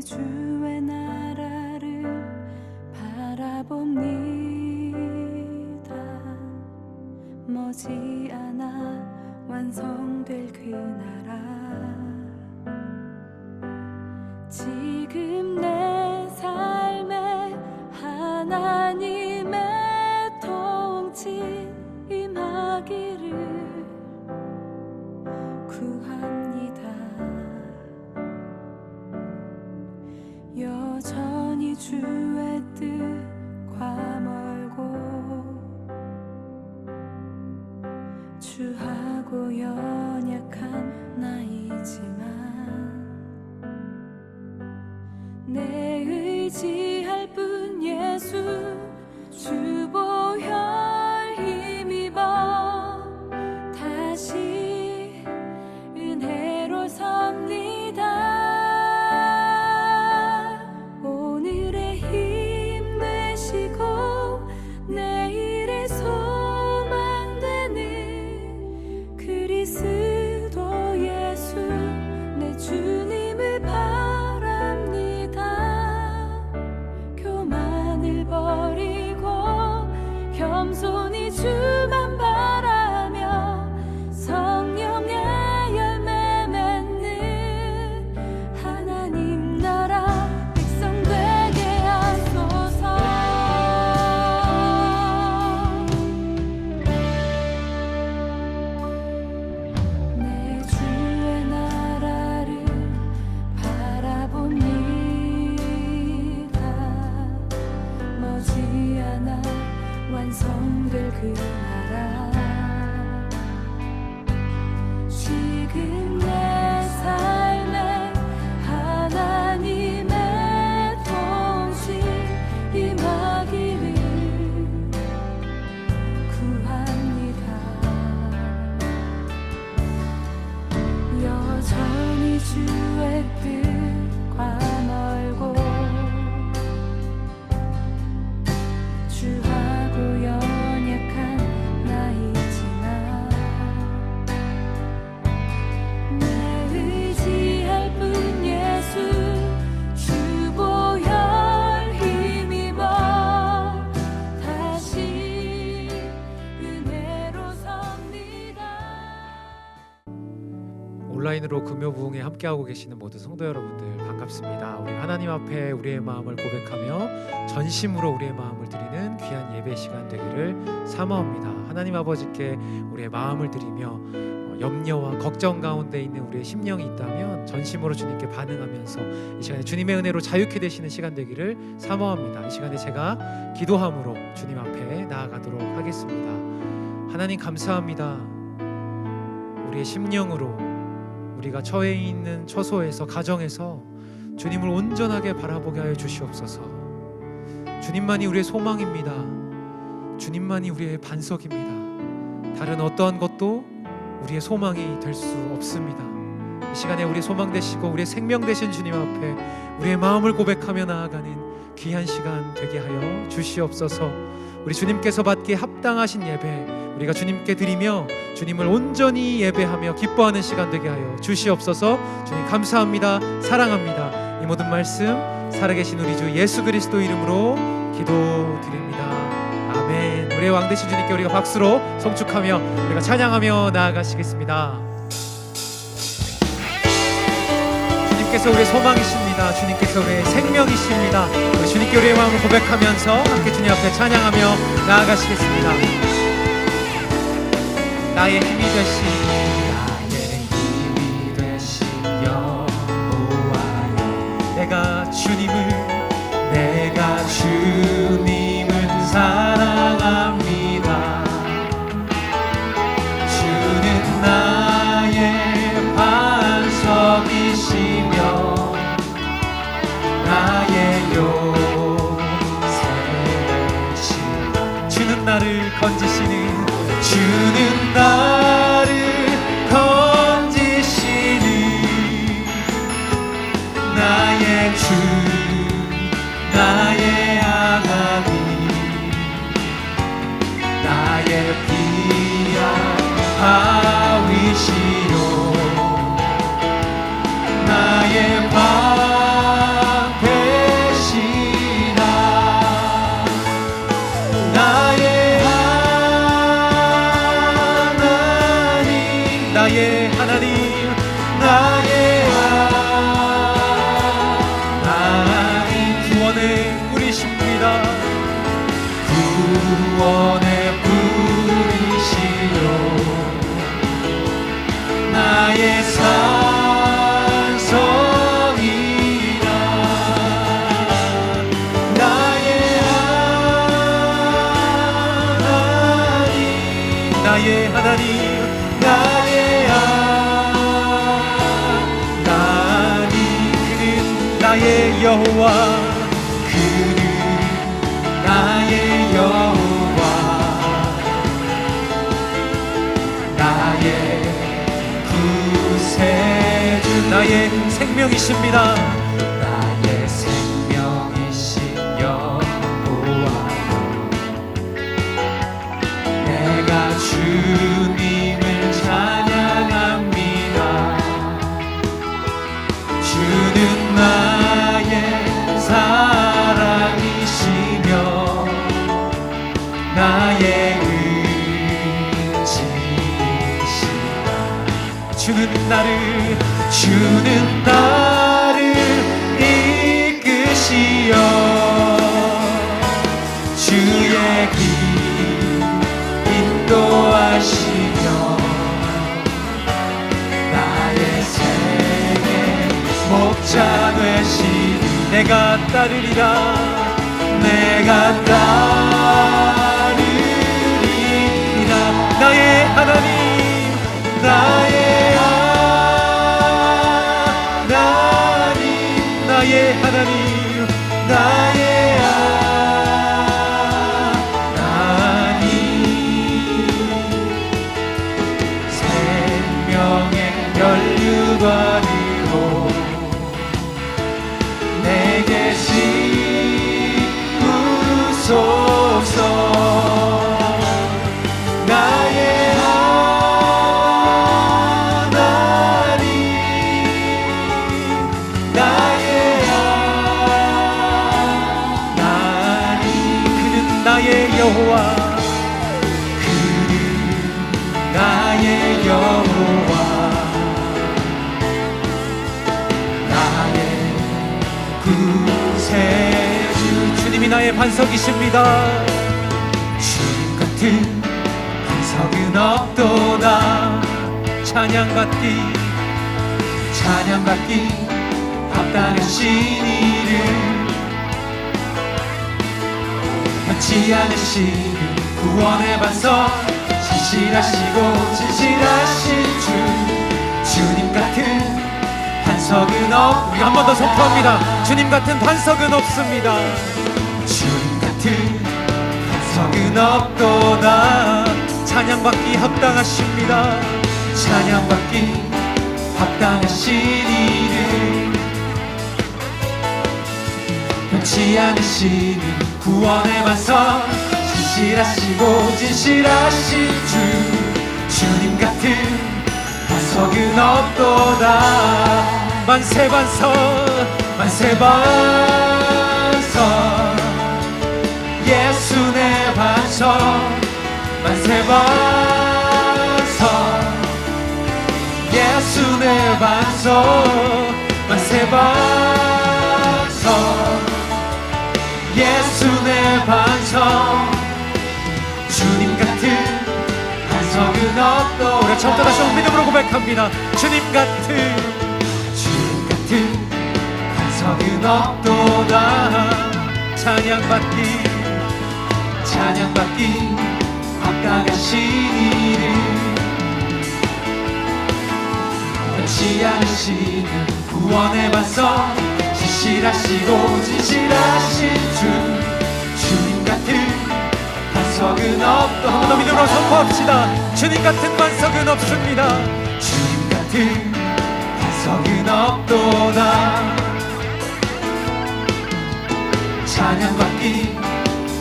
주의 나라를 바라봅니다. 머지않아 완성될 그 나라, 지금 내 삶에 하나님의 통치 임하기를 구합니다. 여전히 주의 뜻과 멀고 주하고 연약한 나이지만 내 의지할 뿐 예수 주 보혈 힘입어 다시 은혜로 섭니다. 오늘의 힘 되시고 내일의 소망 되는 그리스도 예수 내 주님을 바랍니다. 교만을 버리고 겸손히 주만 바라며 성령의 열매 맺는 하나님 나라 백성 되게 하소서. 내 주의 나라를 바라봅니다. 머지않아 완성될 그 나라, 지금 내 삶에 하나님의 통치 임하기를 구합니다. 여전히 주의 뜻과 멀고 주하고 연약한 나이지만 내 의지할 뿐 예수 주 보혈 힘입어 다시 은혜로 섭니다. 온라인으로 금요 부흥에 함께하고 계시는 모든 성도 여러분들 반갑습니다. 우리 하나님 앞에 우리의 마음을 고백하며 전심으로 우리의 마음을 드리는 귀한 예배 시간 되기를 사모합니다. 하나님 아버지께 우리의 마음을 드리며 염려와 걱정 가운데 있는 우리의 심령이 있다면 전심으로 주님께 반응하면서 이 시간에 주님의 은혜로 자유케 되시는 시간 되기를 사모합니다. 이 시간에 제가 기도함으로 주님 앞에 나아가도록 하겠습니다. 하나님 감사합니다. 우리의 심령으로 우리가 처해 있는 처소에서 가정에서 주님을 온전하게 바라보게 하여 주시옵소서. 주님만이 우리의 소망입니다. 주님만이 우리의 반석입니다. 다른 어떠한 것도 우리의 소망이 될 수 없습니다. 이 시간에 우리의 소망 되시고 우리의 생명 되신 주님 앞에 우리의 마음을 고백하며 나아가는 귀한 시간 되게 하여 주시옵소서. 우리 주님께서 받기에 합당하신 예배 우리가 주님께 드리며 주님을 온전히 예배하며 기뻐하는 시간 되게 하여 주시옵소서. 주님 감사합니다. 사랑합니다. 이 모든 말씀 살아계신 우리 주 예수 그리스도 이름으로 기도드립니다. 아멘. 우리의 왕 되신 주님께 우리가 박수로 송축하며 우리가 찬양하며 나아가시겠습니다. 주님께서 우리의 소망이십니다. 주님께서 우리의 생명이십니다. 우리 주님께 우리의 마음을 고백하면서 함께 주님 앞에 찬양하며 나아가시겠습니다. 나의 힘이 되신 여호와여, 내가 주님을 사랑합니다. 주는 나의 반석이시며 나의 요새시며 주는 나를 건지시는, 주는 나를 나의 하나님 나의 하나님 구원의 뿌리십니다. 구원의 뿌리시요 나의 산성이라 나의 하나님 나의 하나님 나의 하나님 그는 나의 여호와 그는 나의 여호와 나의 구세주 나의 생명이십니다. 나의 생명이신 여호와 내가 주님을 찬양합니다. 주는 나의 사랑이시며 나의 의지이시다. 주는 나를 이끄시어 주의 길 인도하시며 나의 생의 목자 되시니 내가 따르리라 내가 따르리라 나의 하나님 나의 하나님 나의 하나님 나의 하나님 생명의 면류관으로 내게 지우소서 나의 하나님 나의 하나님 그는 나의 여호와 그는 나의 여호와 나의 구세주 주님이 나의 반석이십니다. 주님 같은 반석은 없도다. 찬양받기 합당하신 이름 변치 않으시는 구원의 반석 진실하시고 진실하신 주님 같은 반석은 우리가 한 번 더 선포합니다. 주님 같은 반석은 없습니다. 주님 같은 반석은 없도다. 찬양받기 합당하십니다. 찬양받기 합당하신 이름 변치 않으시는 구원의 반석 진실하시고 진실하신 주님 같은 반석은 없도다. 만세 반석 예수 내 반석 만세 반석 예수 내 반석 만세 반석 예수 내 반석 주님 같은 반석은 없도 우리 처음부터 다시 한번 믿음으로 고백합니다. 주님 같은 반석은 없도다. 찬양받기 합당하신 이름 변치 않으시는 구원의 반석 진실하시고 진실하신 주님 같은 반석은 없도 한 번 더 믿음으로 선포합시다. 주님 같은 반석은 없습니다. 주님 같은 반석은 없도다. 찬양받기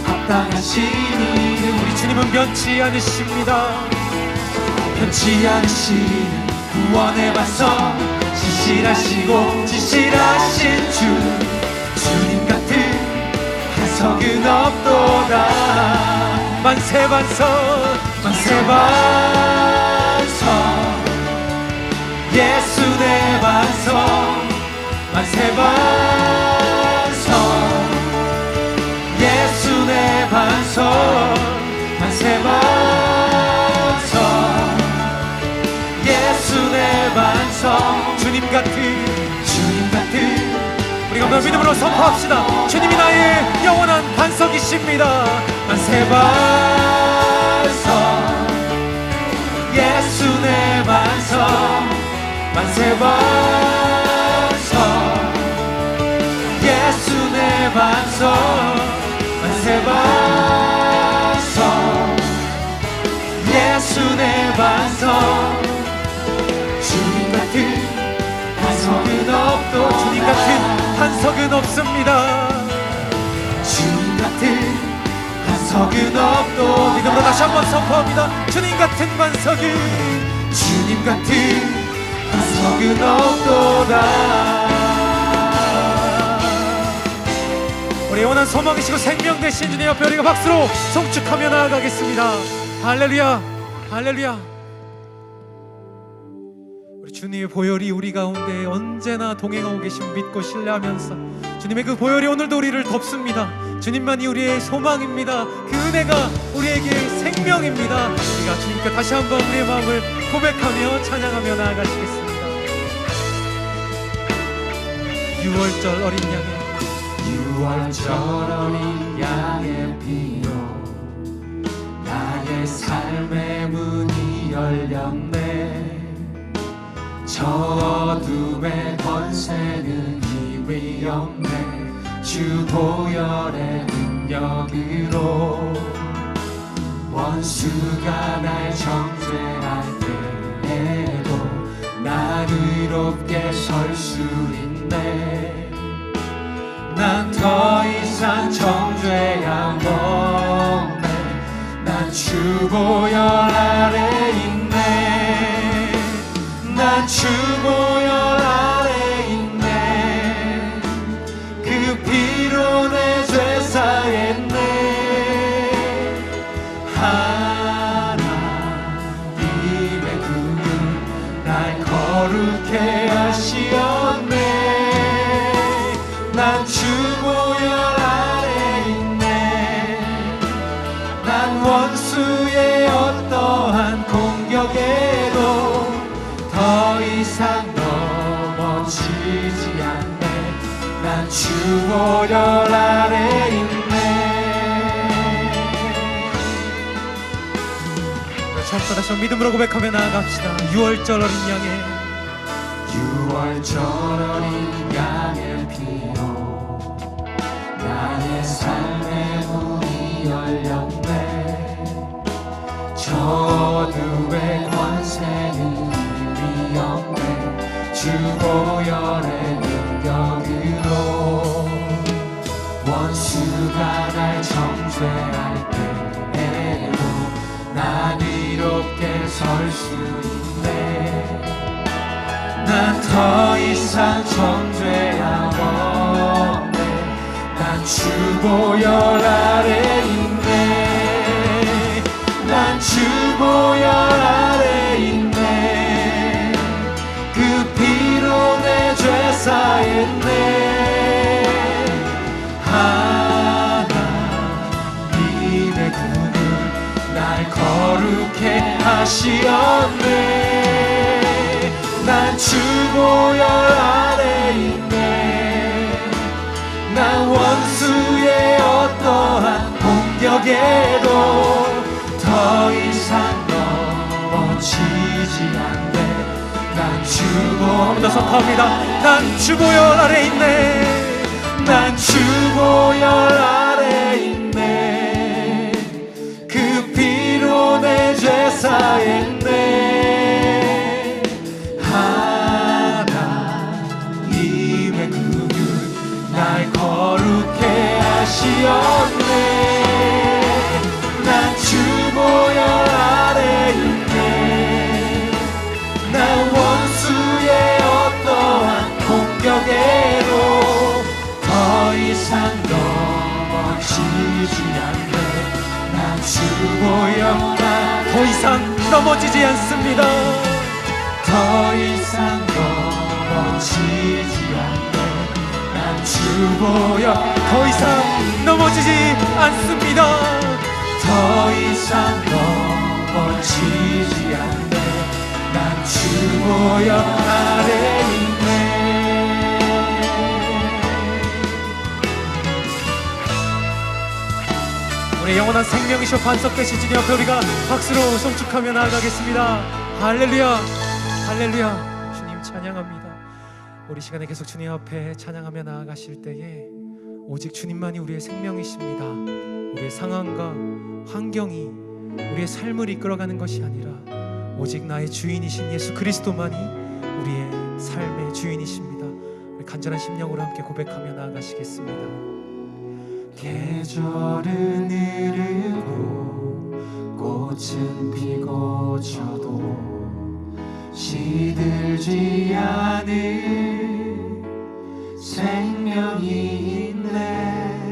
합당하신 이름 우리 주님은 변치 않으십니다. 변치 않으시는 구원의 반석 진실하시고 진실하신 주님 같은 반석은 없도다. 만세 반석 예수 내 반석 만세 반석 예수 내 반석 만세 반석 예수 내 반석 주님 같은 우리가 오늘 믿음으로 선포합시다. 주님이 나의 영원한 반석이십니다. 만세 반석 예수 내 반석 만세 반석 예수 내 반석 만세 반석 예수 내 반석 주님 같은 반석은 없도 주님 같은 반석은 없습니다. 주님 같은 반석은 없도 믿음으로 다시 한번 선포합니다. 주님 같은 반석은 주님 같은 반석은 없도다. 우리 영원한 소망이시고 생명 되신 주님 앞에 우리가 박수로 송축하며 나아가겠습니다. 할렐루야 할렐루야. 우리 주님의 보혈이 우리 가운데 언제나 동행하고 계심 믿고 신뢰하면서 주님의 그 보혈이 오늘도 우리를 덮습니다. 주님만이 우리의 소망입니다. 그 은혜가 우리에게 생명입니다. 우리가 주님께 다시 한번 우리의 마음을 고백하며 찬양하며 나아가시겠습니다. 6월절 어린 양의 6월절 어린 양의 피로 나의 삶의 문이 열렸네. 저 어둠의 권세는 이미 없네. 주 보혈의 능력으로 원수가 날 정죄할 때에도 난 의롭게 설 수 있네. 난 더 이상 정죄함 없네. 난 주 보혈 아래 있네. 난 주 보혈 아래 있네. 그 피로 내 죄 사했네. 하나님의 구원 날 거룩해 하시었네. 난 주 보혈 아래 있네. 난 원수의 어떠한 공격에도 더 이상 넘어지지 않네. 난 주 보혈 아래 있네. 처음부터 다시 믿음으로 고백하며 나아갑시다. 6월절 어린 양의 6월절 어린 양의 피로 나의 삶의 문이 열렸네. 저 어둠의 권세는 이미 없네. 주 보혈의 능력으로 원수가 날 정죄할 때에도 난 의롭게 설 수 있네. 난 더 이상 정죄함 없네. 난 주 보혈 아래 있네. 난 주 보혈 아래 있네. 그 피로 내 죄 사했네. 하나님의 구원 날 거룩해 하시었네. 난 주 보혈 아래 있네. 난 원수의 어떠한 공격에도 더 이상 넘어지지 않네. 난 주 보혈 더 선포합니다. 난 주 보혈 아래 있네. 난 주 보혈 아래 있네. 그 피로 내 죄 사했네. 하나님의 구원 날 거룩해 하시었네. 난 주 보혈 아래 있네. 난 원수의 어떠한 공격에도 더 이상 넘어지지 않네. 난 주 보혈 더 이상 넘어지지 않습니다. 더 이상 넘어지지 않네. 난 주보여 더 이상 넘어지지 않습니다. 더 이상 넘어지지 않네. 난 주보여 아래 있네. 우리 영원한 생명이셔 반석되신 주님 앞에 우리가 박수로 송축하며 나아가겠습니다. 할렐루야, 할렐루야. 주님 찬양합니다. 우리 시간에 계속 주님 앞에 찬양하며 나아가실 때에 오직 주님만이 우리의 생명이십니다. 우리의 상황과 환경이 우리의 삶을 이끌어가는 것이 아니라 오직 나의 주인이신 예수 그리스도만이 우리의 삶의 주인이십니다. 우리 간절한 심령으로 함께 고백하며 나아가시겠습니다. 계절은 흐르고 꽃은 피고 져도 시들지 않은 생명이 있네.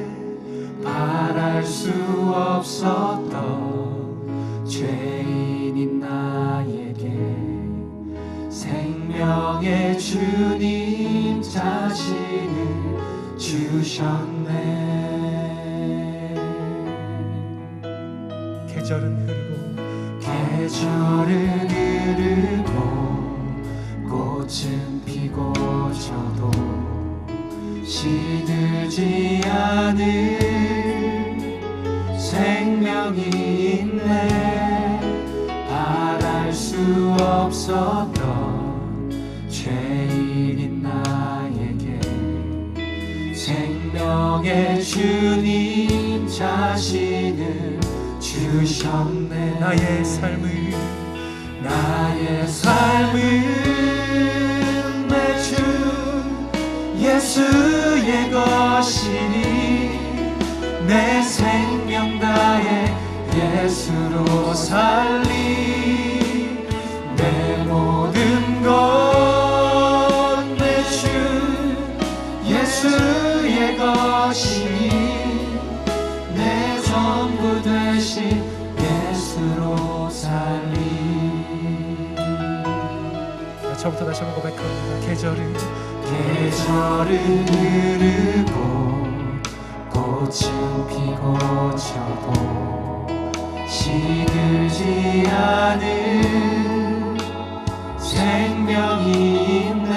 바랄 수 없었던 죄인인 나에게 생명의 주님 자신을 주셨네. 계절은 흐르고 계절은 흐르고 꽃은 피고 져도 시들지 않은 생명이 있네. 바랄 수 없었던 죄인인 나에게 생명의 주님 자신을 주셨네. 나의 삶을 내 주 예수의 것이니 내 생명 다해 예수로 살리. 내 모든 것 내 주 예수의 것이니 내 전부 되신 예수로 살리. 저부터 다시 한번 고백합니다. 계절은 흐르고 꽃은 피고 져도 시들지 않은 생명이 있네.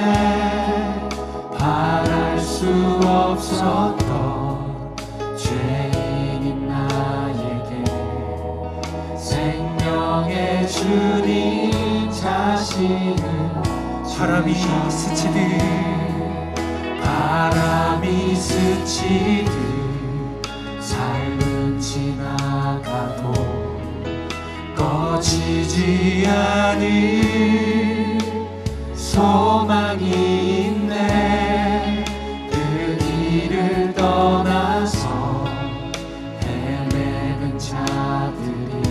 바랄 수 없었던 죄인인 나에게 생명의 주님 자신을 바람이 스치듯 삶은 지나가도 꺼지지 않은 소망이 있네. 그 길을 떠나서 헤매는 자들이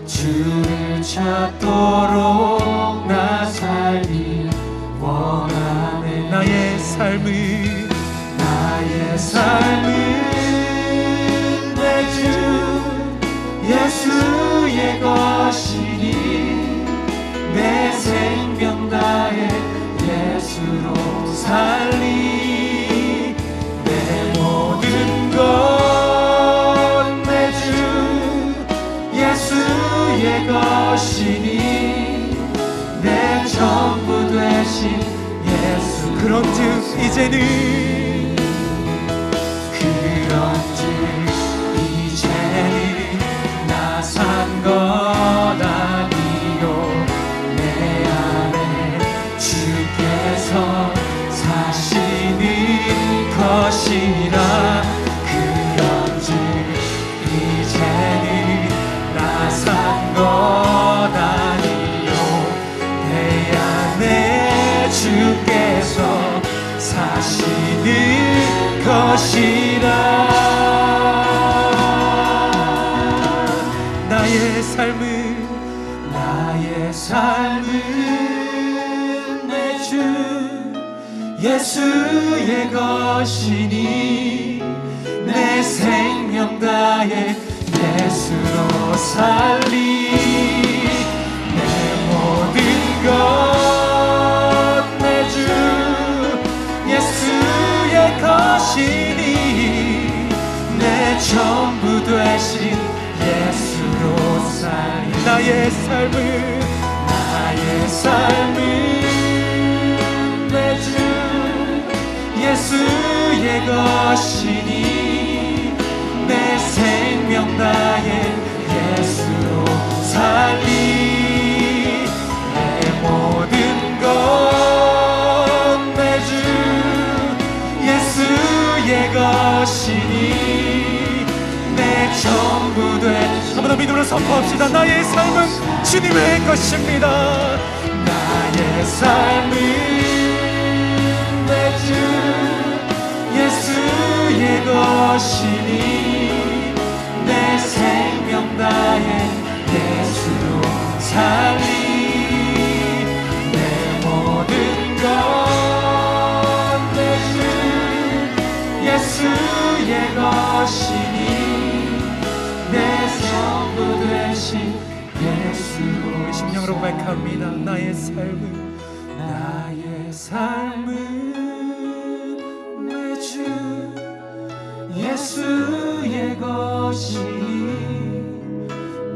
주를 찾도록 나 살기 원하네. 나의 삶을 내 주 예수의 것이니 내 생명 다해 예수로 살리. 내 모든 것 내 주 예수의 것이니 내 전부 되신 예수. 그런즉 이제는 나 산 것 아니요 내 안에 주께서 사시는 것이라. 그런즉 이제는 나 산 것 아니요 내 안에 주께서 사시는 것이라. 나의 삶은 내 주 예수의 것이니 내 생명 다해 예수로 살리. 내 모든 것 전부 되신 예수로 살리 나의 삶은 내 주 예수의 것이니 내 생명 다해 예수로 살리 내 모든 것 내 주 예수의 것이니 내 전부 돼. 한 번 더 믿음으로 선포합시다. 나의 삶은 주님의 것입니다. 나의 삶은 내 주 예수의 것이니 내 생명 다해 예수로 살리 내 모든 것 내 주 예수의 것이니 내 전부 되신 예수로 심령으로 고백합니다. 나의 삶은 내 주 예수의 것이니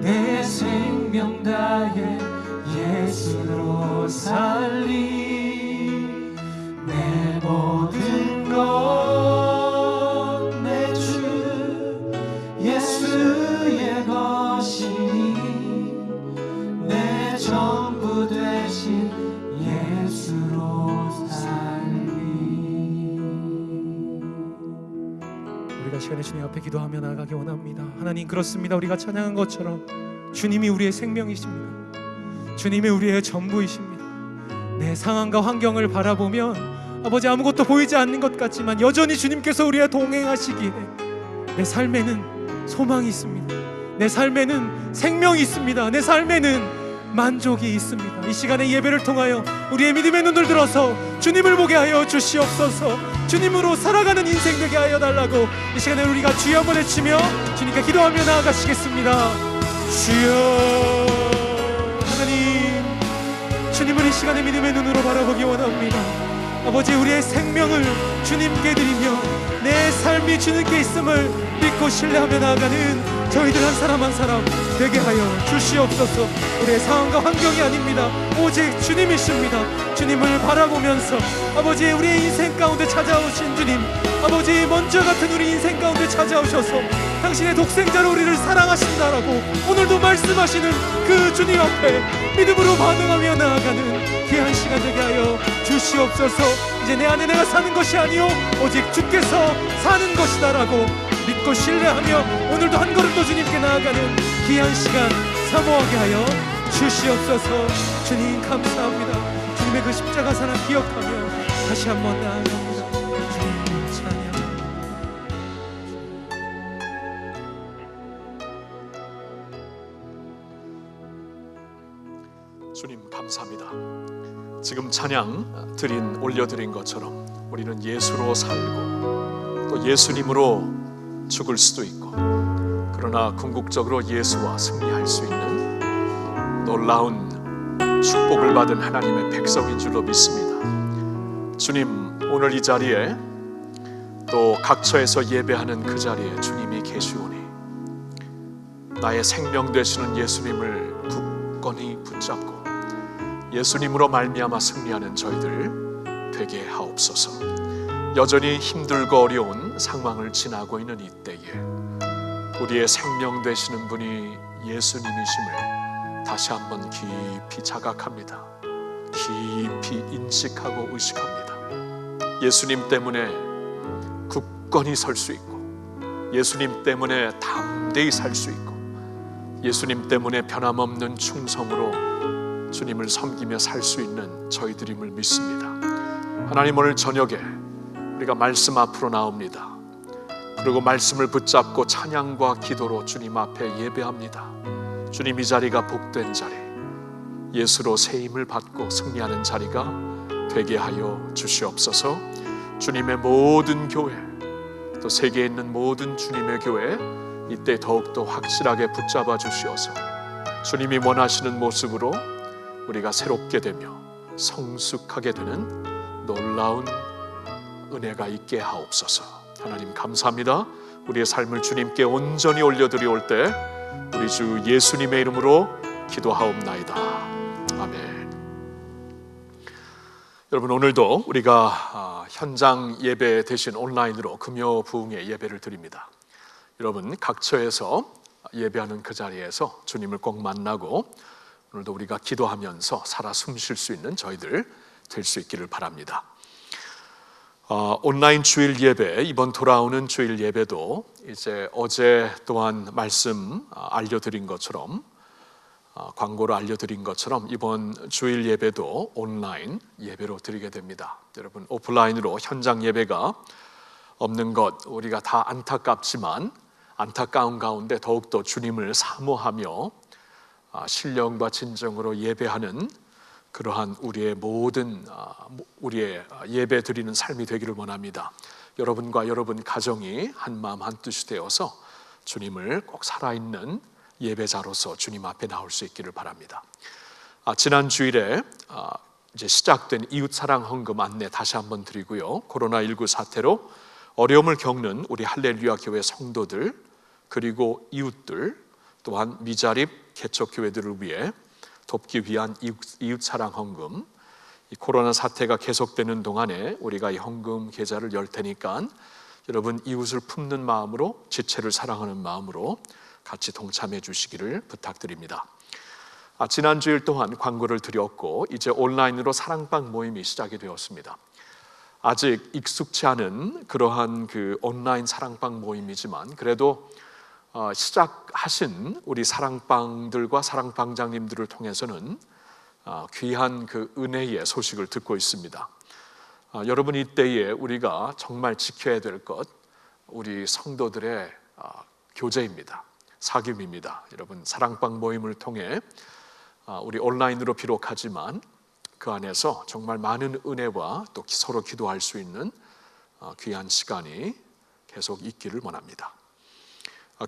내 생명 다해 예수로 살리 내 모든 것 내 주 예수의 것이니 내 전부 되신 예수로 살리. 우리가 시간에 주님 앞에 기도하며 나아가기 원합니다. 하나님, 그렇습니다. 우리가 찬양한 것처럼 주님이 우리의 생명이십니다. 주님이 우리의 전부이십니다. 내 상황과 환경을 바라보면 아버지 아무것도 보이지 않는 것 같지만 여전히 주님께서 우리와 동행하시기에 내 삶에는 소망이 있습니다. 내 삶에는 생명이 있습니다. 내 삶에는 만족이 있습니다. 이 시간에 예배를 통하여 우리의 믿음의 눈을 들어서 주님을 보게 하여 주시옵소서. 주님으로 살아가는 인생 되게 하여 달라고 이 시간에 우리가 주여 한번 외치며 주님께 기도하며 나아가시겠습니다. 주여. 하나님, 주님을 이 시간에 믿음의 눈으로 바라보기 원합니다. 아버지, 우리의 생명을 주님께 드리며 내 삶이 주님께 있음을 믿고 신뢰하며 나아가는 저희들 한 사람 한 사람 되게 하여 주시옵소서. 우리의 상황과 환경이 아닙니다. 오직 주님이십니다. 주님을 바라보면서 아버지, 우리의 인생 가운데 찾아오신 주님, 아버지, 먼저 같은 우리 인생 가운데 찾아오셔서 당신의 독생자로 우리를 사랑하신다라고 오늘도 말씀하시는 그 주님 앞에 믿음으로 반응하며 나아가는 귀한 시간 되게 하여 주시옵소서. 이제 내 안에 내가 사는 것이 아니요 오직 주께서 사는 것이다라고 믿고 신뢰하며 오늘도 한 걸음 더 주님께 나아가는 귀한 시간 사모하게 하여 주시옵소서. 주님 감사합니다. 주님의 그 십자가 사랑 기억하며 다시 한번 나아갑니다. 주님 찬양. 주님 감사합니다. 지금 찬양 올려드린 것처럼 우리는 예수로 살고 또 예수님으로 죽을 수도 있고, 그러나 궁극적으로 예수와 승리할 수 있는 놀라운 축복을 받은 하나님의 백성인 줄로 믿습니다. 주님, 오늘 이 자리에 또 각처에서 예배하는 그 자리에 주님이 계시오니 나의 생명 되시는 예수님을 굳건히 붙잡고 예수님으로 말미암아 승리하는 저희들 되게 하옵소서. 여전히 힘들고 어려운 상황을 지나고 있는 이때에 우리의 생명 되시는 분이 예수님이심을 다시 한번 깊이 자각합니다. 깊이 인식하고 의식합니다. 예수님 때문에 굳건히 설 수 있고, 예수님 때문에 담대히 살 수 있고, 예수님 때문에 변함없는 충성으로 주님을 섬기며 살 수 있는 저희들임을 믿습니다. 하나님, 오늘 저녁에 우리가 말씀 앞으로 나옵니다. 그리고 말씀을 붙잡고 찬양과 기도로 주님 앞에 예배합니다. 주님, 이 자리가 복된 자리, 예수로 세임을 받고 승리하는 자리가 되게 하여 주시옵소서. 주님의 모든 교회, 또 세계에 있는 모든 주님의 교회 이때 더욱더 확실하게 붙잡아 주시어서 주님이 원하시는 모습으로 우리가 새롭게 되며 성숙하게 되는 놀라운 은혜가 있게 하옵소서. 하나님 감사합니다. 우리의 삶을 주님께 온전히 올려드리올 때 우리 주 예수님의 이름으로 기도하옵나이다. 아멘. 여러분, 오늘도 우리가 현장 예배 대신 온라인으로 금요 부흥의 예배를 드립니다. 여러분, 각처에서 예배하는 그 자리에서 주님을 꼭 만나고 오늘도 우리가 기도하면서 살아 숨쉴 수 있는 저희들 될 수 있기를 바랍니다. 온라인 주일 예배, 이번 돌아오는 주일 예배도 이제 어제 또한 말씀 알려드린 것처럼, 광고로 알려드린 것처럼 이번 주일 예배도 온라인 예배로 드리게 됩니다. 여러분, 오프라인으로 현장 예배가 없는 것 우리가 다 안타깝지만 안타까운 가운데 더욱더 주님을 사모하며 신령과 진정으로 예배하는 그러한 우리의 모든 우리의 예배 드리는 삶이 되기를 원합니다. 여러분과 여러분 가정이 한 마음 한 뜻이 되어서 주님을 꼭 살아있는 예배자로서 주님 앞에 나올 수 있기를 바랍니다. 지난 주일에 이제 시작된 이웃사랑 헌금 안내 다시 한번 드리고요. 코로나19 사태로 어려움을 겪는 우리 할렐루야 교회 성도들 그리고 이웃들 또한 미자립 개척교회들을 위해 돕기 위한 이웃사랑 헌금, 이 코로나 사태가 계속되는 동안에 우리가 이 헌금 계좌를 열 테니까 여러분 이웃을 품는 마음으로, 지체를 사랑하는 마음으로 같이 동참해 주시기를 부탁드립니다. 지난 주일 또한 광고를 드렸고 이제 온라인으로 사랑방 모임이 시작이 되었습니다. 아직 익숙치 않은 그러한 그 온라인 사랑방 모임이지만 그래도 시작하신 우리 사랑방들과 사랑방장님들을 통해서는 귀한 그 은혜의 소식을 듣고 있습니다. 여러분, 이때에 우리가 정말 지켜야 될 것, 우리 성도들의 교제입니다. 사귐입니다. 여러분, 사랑방 모임을 통해 우리 온라인으로 비록 하지만 그 안에서 정말 많은 은혜와 또 서로 기도할 수 있는 귀한 시간이 계속 있기를 원합니다.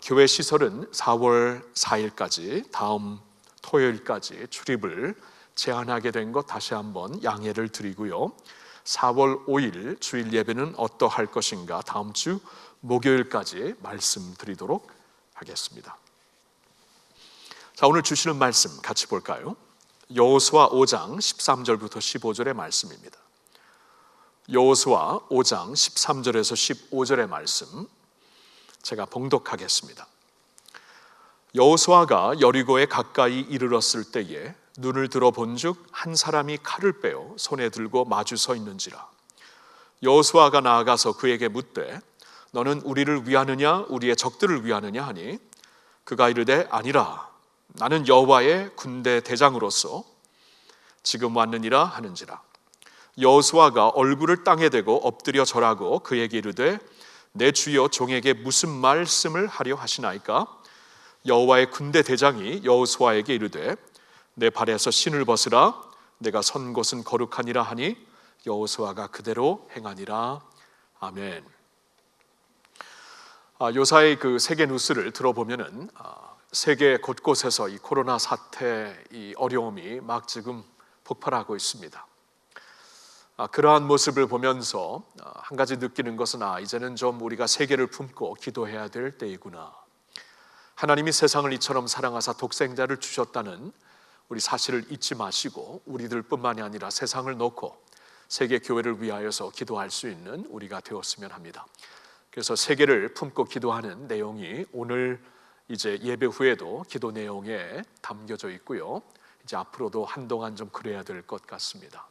교회 시설은 4월 4일까지 다음 토요일까지 출입을 제한하게 된 것 다시 한번 양해를 드리고요. 4월 5일 주일 예배는 어떠할 것인가 다음 주 목요일까지 말씀드리도록 하겠습니다. 자, 오늘 주시는 말씀 같이 볼까요? 여호수아 5장 13절부터 15절의 말씀입니다. 여호수아 5장 13절에서 15절의 말씀 제가 봉독하겠습니다. 여호수아가 여리고에 가까이 이르렀을 때에 눈을 들어 본즉 한 사람이 칼을 빼어 손에 들고 마주 서 있는지라. 여호수아가 나아가서 그에게 묻되 너는 우리를 위하느냐 우리의 적들을 위하느냐 하니 그가 이르되 아니라 나는 여호와의 군대 대장으로서 지금 왔느니라 하는지라. 여호수아가 얼굴을 땅에 대고 엎드려 절하고 그에게 이르되 내 주여 종에게 무슨 말씀을 하려 하시나이까? 여호와의 군대 대장이 여호수아에게 이르되 내 발에서 신을 벗으라 내가 선 곳은 거룩하니라 하니 여호수아가 그대로 행하니라. 아멘. 요사이 그 세계 뉴스를 들어보면은 세계 곳곳에서 이 코로나 사태 이 어려움이 막 지금 폭발하고 있습니다. 그러한 모습을 보면서 한 가지 느끼는 것은 이제는 좀 우리가 세계를 품고 기도해야 될 때이구나. 하나님이 세상을 이처럼 사랑하사 독생자를 주셨다는 우리 사실을 잊지 마시고 우리들 뿐만이 아니라 세상을 놓고 세계 교회를 위하여서 기도할 수 있는 우리가 되었으면 합니다. 그래서 세계를 품고 기도하는 내용이 오늘 이제 예배 후에도 기도 내용에 담겨져 있고요. 이제 앞으로도 한동안 좀 그래야 될 것 같습니다.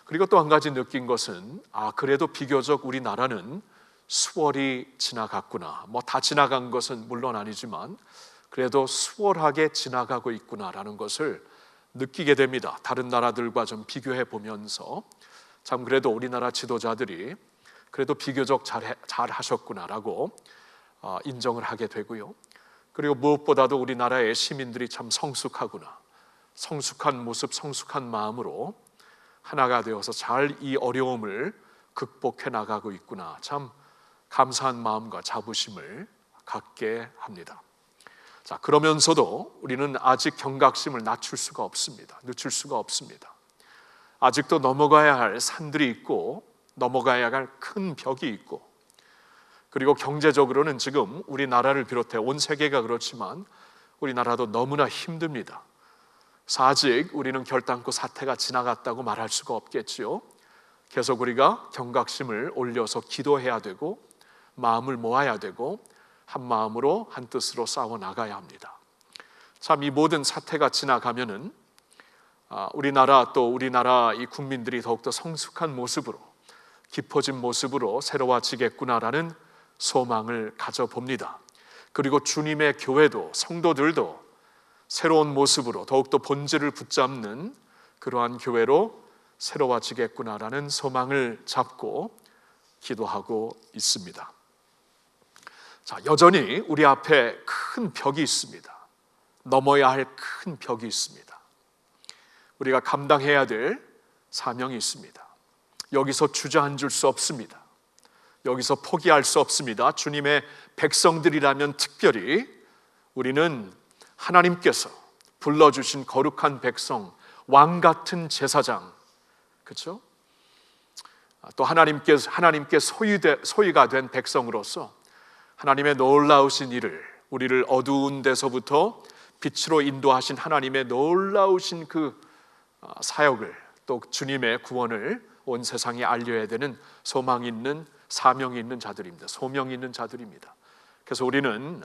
그리고 또 한 가지 느낀 것은 그래도 비교적 우리나라는 수월이 지나갔구나. 뭐 다 지나간 것은 물론 아니지만 그래도 수월하게 지나가고 있구나라는 것을 느끼게 됩니다. 다른 나라들과 좀 비교해 보면서 참 그래도 우리나라 지도자들이 그래도 비교적 잘 하셨구나라고 인정을 하게 되고요. 그리고 무엇보다도 우리나라의 시민들이 참 성숙하구나. 성숙한 모습, 성숙한 마음으로 하나가 되어서 잘 이 어려움을 극복해 나가고 있구나. 참 감사한 마음과 자부심을 갖게 합니다. 자, 그러면서도 우리는 아직 경각심을 낮출 수가 없습니다. 늦출 수가 없습니다. 아직도 넘어가야 할 산들이 있고 넘어가야 할 큰 벽이 있고 그리고 경제적으로는 지금 우리나라를 비롯해 온 세계가 그렇지만 우리나라도 너무나 힘듭니다. 아직 우리는 결단코 사태가 지나갔다고 말할 수가 없겠지요. 계속 우리가 경각심을 올려서 기도해야 되고 마음을 모아야 되고 한 마음으로 한 뜻으로 싸워 나가야 합니다. 참 이 모든 사태가 지나가면은 우리나라 또 우리나라 이 국민들이 더욱더 성숙한 모습으로 깊어진 모습으로 새로워지겠구나라는 소망을 가져봅니다. 그리고 주님의 교회도 성도들도 새로운 모습으로 더욱더 본질을 붙잡는 그러한 교회로 새로워지겠구나라는 소망을 잡고 기도하고 있습니다. 자, 여전히 우리 앞에 큰 벽이 있습니다. 넘어야 할 큰 벽이 있습니다. 우리가 감당해야 될 사명이 있습니다. 여기서 주저앉을 수 없습니다. 여기서 포기할 수 없습니다. 주님의 백성들이라면 특별히 우리는 하나님께서 불러주신 거룩한 백성, 왕 같은 제사장, 그렇죠? 또 하나님께 소유가 된 백성으로서 하나님의 놀라우신 일을, 우리를 어두운 데서부터 빛으로 인도하신 하나님의 놀라우신 그 사역을, 또 주님의 구원을 온 세상에 알려야 되는 소망이 있는, 사명이 있는 자들입니다. 소명이 있는 자들입니다. 그래서 우리는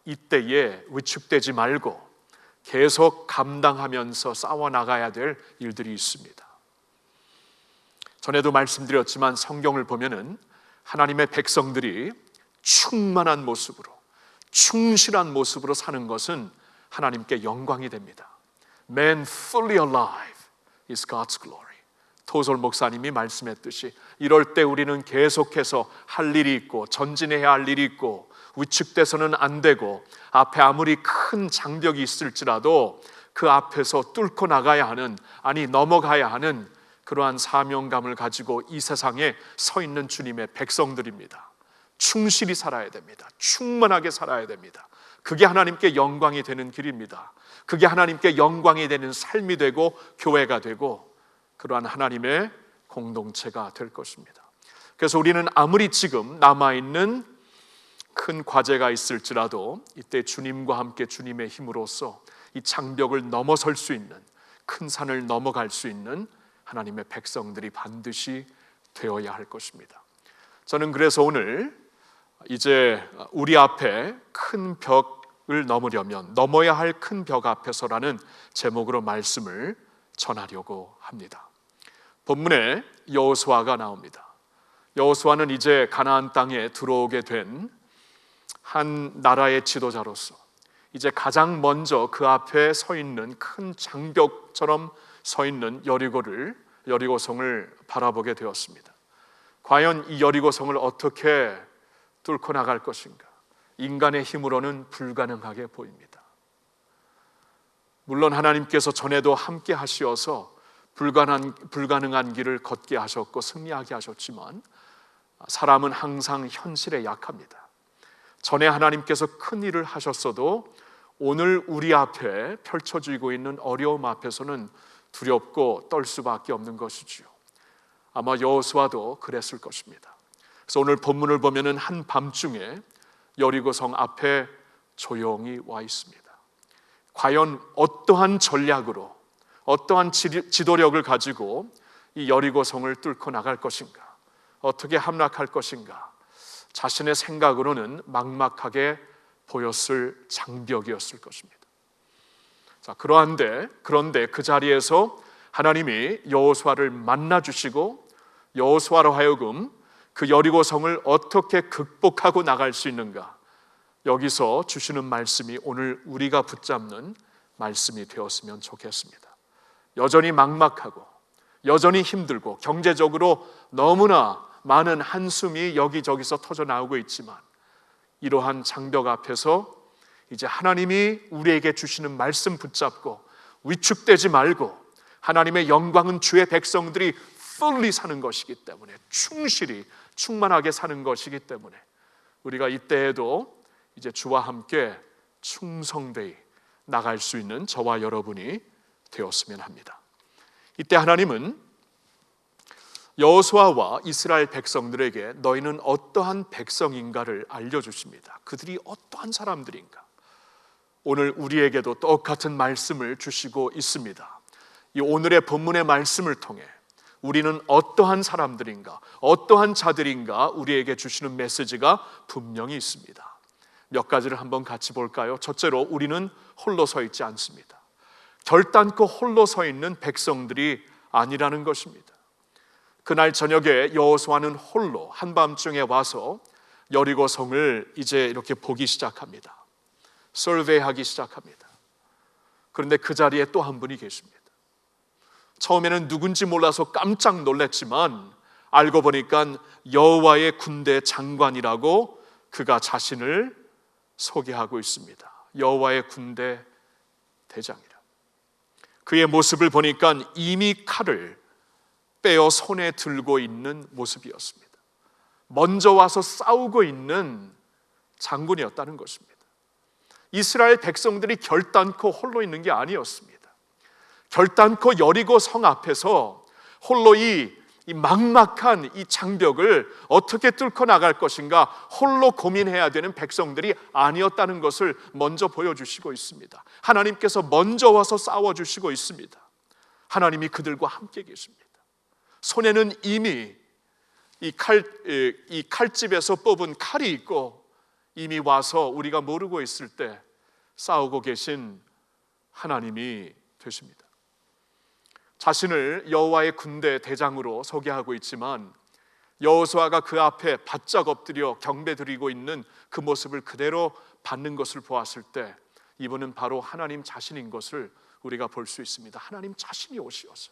이때에 위축되지 말고 계속 감당하면서 싸워 나가야 될 일들이 있습니다. 전에도 말씀드렸지만 성경을 보면은 하나님의 백성들이 충만한 모습으로, 충실한 모습으로 사는 것은 하나님께 영광이 됩니다. Man fully alive is God's glory. 토솔 목사님이 말씀했듯이 이럴 때 우리는 계속해서 할 일이 있고 전진해야 할 일이 있고 위축돼서는 안 되고 앞에 아무리 큰 장벽이 있을지라도 그 앞에서 뚫고 나가야 하는, 아니 넘어가야 하는 그러한 사명감을 가지고 이 세상에 서 있는 주님의 백성들입니다. 충실히 살아야 됩니다. 충만하게 살아야 됩니다. 그게 하나님께 영광이 되는 길입니다. 그게 하나님께 영광이 되는 삶이 되고 교회가 되고 그러한 하나님의 공동체가 될 것입니다. 그래서 우리는 아무리 지금 남아있는 큰 과제가 있을지라도 이때 주님과 함께 주님의 힘으로써 이 장벽을 넘어설 수 있는, 큰 산을 넘어갈 수 있는 하나님의 백성들이 반드시 되어야 할 것입니다. 저는 그래서 오늘 이제 우리 앞에 큰 벽을 넘으려면 넘어야 할 큰 벽 앞에서라는 제목으로 말씀을 전하려고 합니다. 본문에 여호수아가 나옵니다. 여호수아는 이제 가나안 땅에 들어오게 된 한 나라의 지도자로서 이제 가장 먼저 그 앞에 서 있는 큰 장벽처럼 서 있는 여리고성을 바라보게 되었습니다. 과연 이 여리고성을 어떻게 뚫고 나갈 것인가? 인간의 힘으로는 불가능하게 보입니다. 물론 하나님께서 전에도 함께 하시어서 불가능한 길을 걷게 하셨고 승리하게 하셨지만 사람은 항상 현실에 약합니다. 전에 하나님께서 큰 일을 하셨어도 오늘 우리 앞에 펼쳐지고 있는 어려움 앞에서는 두렵고 떨 수밖에 없는 것이지요. 아마 여호수아도 그랬을 것입니다. 그래서 오늘 본문을 보면은 한밤중에 여리고성 앞에 조용히 와 있습니다. 과연 어떠한 전략으로, 어떠한 지도력을 가지고 이 여리고성을 뚫고 나갈 것인가, 어떻게 함락할 것인가, 자신의 생각으로는 막막하게 보였을 장벽이었을 것입니다. 자, 그런데 그 자리에서 하나님이 여호수아를 만나 주시고 여호수아로 하여금 그 여리고성을 어떻게 극복하고 나갈 수 있는가, 여기서 주시는 말씀이 오늘 우리가 붙잡는 말씀이 되었으면 좋겠습니다. 여전히 막막하고 여전히 힘들고 경제적으로 너무나 많은 한숨이 여기저기서 터져 나오고 있지만 이러한 장벽 앞에서 이제 하나님이 우리에게 주시는 말씀 붙잡고 위축되지 말고 하나님의 영광은 주의 백성들이 fully 사는 것이기 때문에, 충실히 충만하게 사는 것이기 때문에 우리가 이때에도 이제 주와 함께 충성되이 나갈 수 있는 저와 여러분이 되었으면 합니다. 이때 하나님은 여호수아와 이스라엘 백성들에게 너희는 어떠한 백성인가를 알려주십니다. 그들이 어떠한 사람들인가. 오늘 우리에게도 똑같은 말씀을 주시고 있습니다. 이 오늘의 본문의 말씀을 통해 우리는 어떠한 사람들인가, 어떠한 자들인가 우리에게 주시는 메시지가 분명히 있습니다. 몇 가지를 한번 같이 볼까요? 첫째로 우리는 홀로 서 있지 않습니다. 결단코 홀로 서 있는 백성들이 아니라는 것입니다. 그날 저녁에 여호수아는 홀로 한밤중에 와서 여리고 성을 이제 이렇게 보기 시작합니다. 설베이하기 시작합니다. 그런데 그 자리에 또 한 분이 계십니다. 처음에는 누군지 몰라서 깜짝 놀랐지만 알고 보니까 여호와의 군대 장관이라고 그가 자신을 소개하고 있습니다. 여호와의 군대 대장이라. 그의 모습을 보니까 이미 칼을 빼어 손에 들고 있는 모습이었습니다. 먼저 와서 싸우고 있는 장군이었다는 것입니다. 이스라엘 백성들이 결단코 홀로 있는 게 아니었습니다. 결단코 여리고 성 앞에서 홀로 이 막막한 이 장벽을 어떻게 뚫고 나갈 것인가 홀로 고민해야 되는 백성들이 아니었다는 것을 먼저 보여주시고 있습니다. 하나님께서 먼저 와서 싸워주시고 있습니다. 하나님이 그들과 함께 계십니다. 손에는 이미 이 칼집에서 뽑은 칼이 있고 이미 와서 우리가 모르고 있을 때 싸우고 계신 하나님이 되십니다. 자신을 여호와의 군대 대장으로 소개하고 있지만 여호수아가 그 앞에 바짝 엎드려 경배드리고 있는 그 모습을 그대로 받는 것을 보았을 때 이분은 바로 하나님 자신인 것을 우리가 볼 수 있습니다. 하나님 자신이 오시어서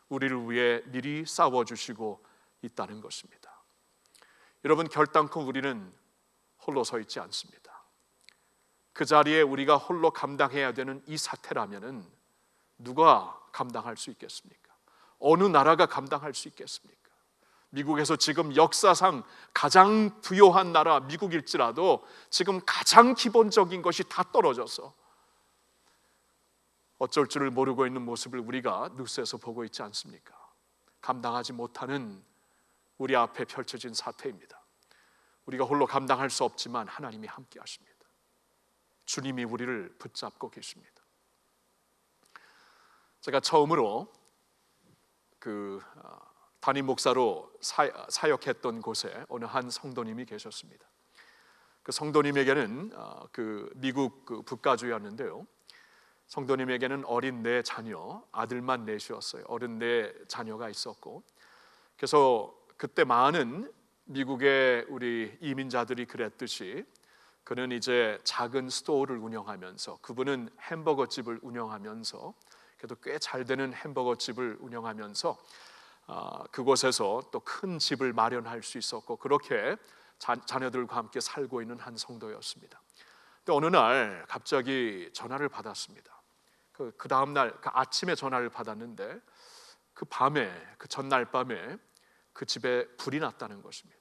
우리를 위해 미리 싸워주시고 있다는 것입니다. 여러분, 결단코 우리는 홀로 서 있지 않습니다. 그 자리에 우리가 홀로 감당해야 되는 이 사태라면은 누가 감당할 수 있겠습니까? 어느 나라가 감당할 수 있겠습니까? 미국에서 지금 역사상 가장 부유한 나라 미국일지라도 지금 가장 기본적인 것이 다 떨어져서 어쩔 줄을 모르고 있는 모습을 우리가 뉴스에서 보고 있지 않습니까? 감당하지 못하는 우리 앞에 펼쳐진 사태입니다. 우리가 홀로 감당할 수 없지만 하나님이 함께 하십니다. 주님이 우리를 붙잡고 계십니다. 제가 처음으로 담임 목사로 사역했던 곳에 어느 한 성도님이 계셨습니다. 그 성도님에게는 미국 북가주였는데요. 성도님에게는 어린 네 자녀, 아들만 넷이었어요. 어른 네 자녀가 있었고, 그래서 그때 많은 미국의 우리 이민자들이 그랬듯이 그는 이제 작은 스토어를 운영하면서, 그분은 햄버거 집을 운영하면서, 그래도 꽤 잘 되는 햄버거 집을 운영하면서 그곳에서 또 큰 집을 마련할 수 있었고, 그렇게 자녀들과 함께 살고 있는 한 성도였습니다. 근데 어느 날 갑자기 전화를 받았습니다. 그 다음 날 아침에 전화를 받았는데 그 전날 밤에 그 집에 불이 났다는 것입니다.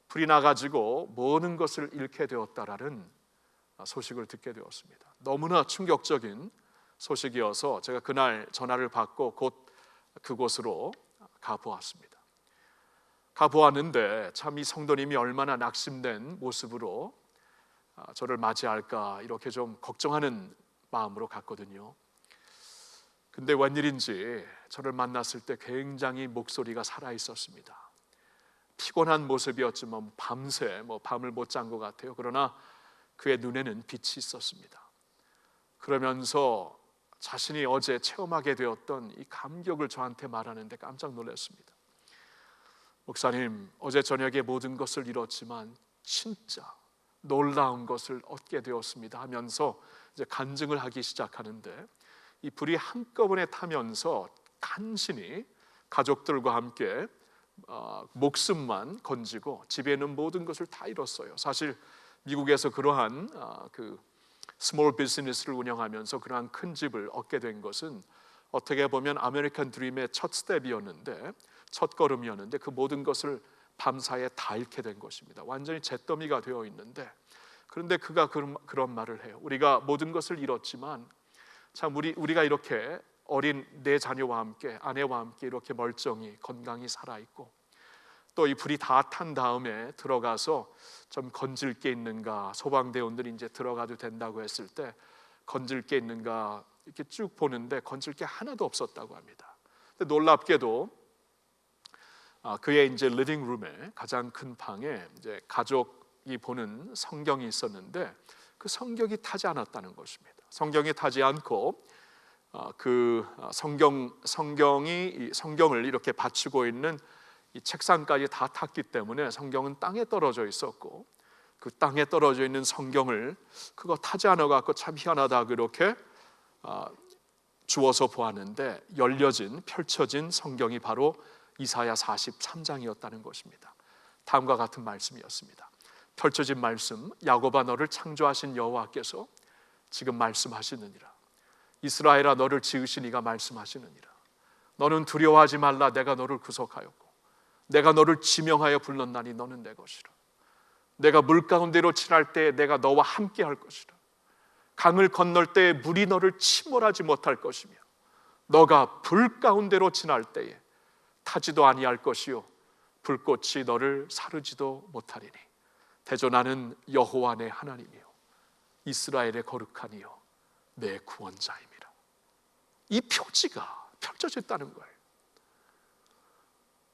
불이 나가지고 모든 것을 잃게 되었다라는 소식을 듣게 되었습니다. 너무나 충격적인 소식이어서 제가 그날 전화를 받고 곧 그곳으로 가보았습니다. 가보았는데 참 이 성도님이 얼마나 낙심된 모습으로 저를 맞이할까 이렇게 좀 걱정하는 마음으로 갔거든요. 근데 웬일인지 저를 만났을 때 굉장히 목소리가 살아 있었습니다. 피곤한 모습이었지만 밤새 밤을 못 잔 것 같아요. 그러나 그의 눈에는 빛이 있었습니다. 그러면서 자신이 어제 체험하게 되었던 이 감격을 저한테 말하는데 깜짝 놀랐습니다. 목사님, 어제 저녁에 모든 것을 잃었지만 진짜 놀라운 것을 얻게 되었습니다 하면서 이제 간증을 하기 시작하는데, 이 불이 한꺼번에 타면서 간신히 가족들과 함께 목숨만 건지고 집에 있는 모든 것을 다 잃었어요. 사실 미국에서 그러한 스몰 비즈니스를 운영하면서 그러한 큰 집을 얻게 된 것은 어떻게 보면 아메리칸 드림의 첫 스텝이었는데, 첫 걸음이었는데 그 모든 것을 밤사이에 다 잃게 된 것입니다. 완전히 잿더미가 되어 있는데, 그런데 그가 그런 말을 해요. 우리가 모든 것을 잃었지만 참 우리가 이렇게 어린 내 자녀와 함께, 아내와 함께 이렇게 멀쩡히 건강히 살아있고, 또 이 불이 다 탄 다음에 들어가서 좀 건질 게 있는가, 소방대원들이 이제 들어가도 된다고 했을 때 건질 게 있는가 이렇게 쭉 보는데 건질 게 하나도 없었다고 합니다. 근데 놀랍게도 그의 이제 리빙룸에, 가장 큰 방에 이제 가족이 보는 성경이 있었는데 그 성경이 타지 않았다는 것입니다. 성경이 타지 않고 그 성경을 이렇게 받치고 있는 이 책상까지 다 탔기 때문에 성경은 땅에 떨어져 있었고, 그 땅에 떨어져 있는 성경을 그거 타지 않아 갖고 참 희한하다 그렇게 주워서 보았는데, 열려진, 펼쳐진 성경이 바로 이사야 43장이었다는 것입니다. 다음과 같은 말씀이었습니다. 펼쳐진 말씀, 야곱아 너를 창조하신 여호와께서 지금 말씀하시느니라. 이스라엘아 너를 지으신 이가 말씀하시느니라. 너는 두려워하지 말라. 내가 너를 구속하였고 내가 너를 지명하여 불렀나니 너는 내 것이라. 내가 물 가운데로 지날 때에 내가 너와 함께 할 것이라. 강을 건널 때에 물이 너를 침몰하지 못할 것이며 너가 불 가운데로 지날 때에 타지도 아니할 것이요 불꽃이 너를 사르지도 못하리니 대전하는 여호와 내 하나님이요 이스라엘의 거룩한 이요 내 구원자임이라. 이 표지가 펼쳐졌다는 거예요.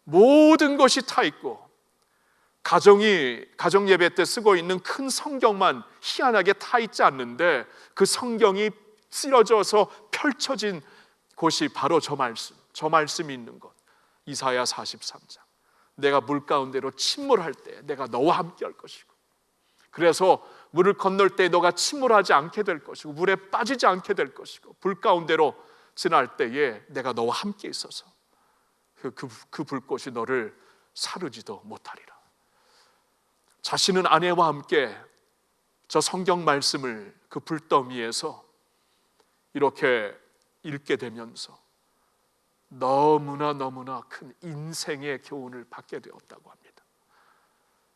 모든 것이 타 있고, 가정 예배 때 쓰고 있는 큰 성경만 희한하게 타 있지 않는데 그 성경이 쓰여져서 펼쳐진 곳이 바로 저 말씀이 있는 곳, 이사야 43장. 내가 물 가운데로 침몰할 때 내가 너와 함께 할 것이고, 그래서 물을 건널 때 너가 침몰하지 않게 될 것이고 물에 빠지지 않게 될 것이고 불 가운데로 지날 때에 내가 너와 함께 있어서 그 불꽃이 너를 사르지도 못하리라. 자신은 아내와 함께 저 성경 말씀을 그 불더미에서 이렇게 읽게 되면서 너무나 큰 인생의 교훈을 받게 되었다고 합니다.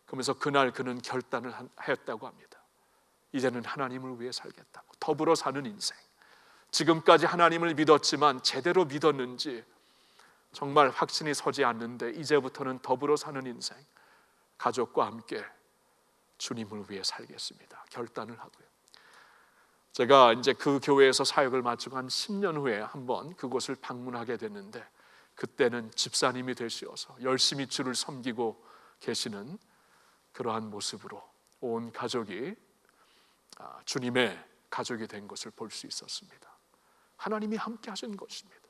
그러면서 그날 그는 결단을 했다고 합니다. 이제는 하나님을 위해 살겠다고. 더불어 사는 인생. 지금까지 하나님을 믿었지만 제대로 믿었는지 정말 확신이 서지 않는데 이제부터는 더불어 사는 인생, 가족과 함께 주님을 위해 살겠습니다. 결단을 하고요. 제가 이제 그 교회에서 사역을 마치고 한 10년 후에 한번 그곳을 방문하게 됐는데, 그때는 집사님이 되시어서 열심히 주를 섬기고 계시는 그러한 모습으로 온 가족이 주님의 가족이 된 것을 볼 수 있었습니다. 하나님이 함께 하신 것입니다.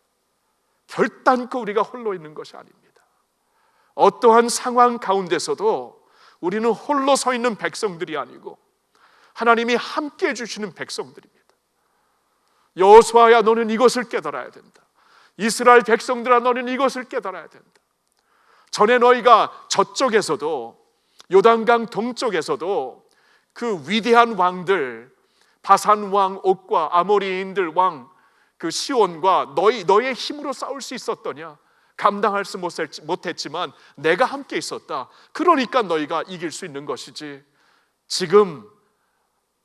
결단코 우리가 홀로 있는 것이 아닙니다. 어떠한 상황 가운데서도 우리는 홀로 서 있는 백성들이 아니고 하나님이 함께 해주시는 백성들입니다. 여호수아야 너는 이것을 깨달아야 된다. 이스라엘 백성들아 너는 이것을 깨달아야 된다. 전에 너희가 저쪽에서도 요단강 동쪽에서도 그 위대한 왕들, 바산 왕 옥과 아모리인들 왕 그 시온과 너희의 힘으로 싸울 수 있었더냐? 감당할 수 못했지만 내가 함께 있었다. 그러니까 너희가 이길 수 있는 것이지. 지금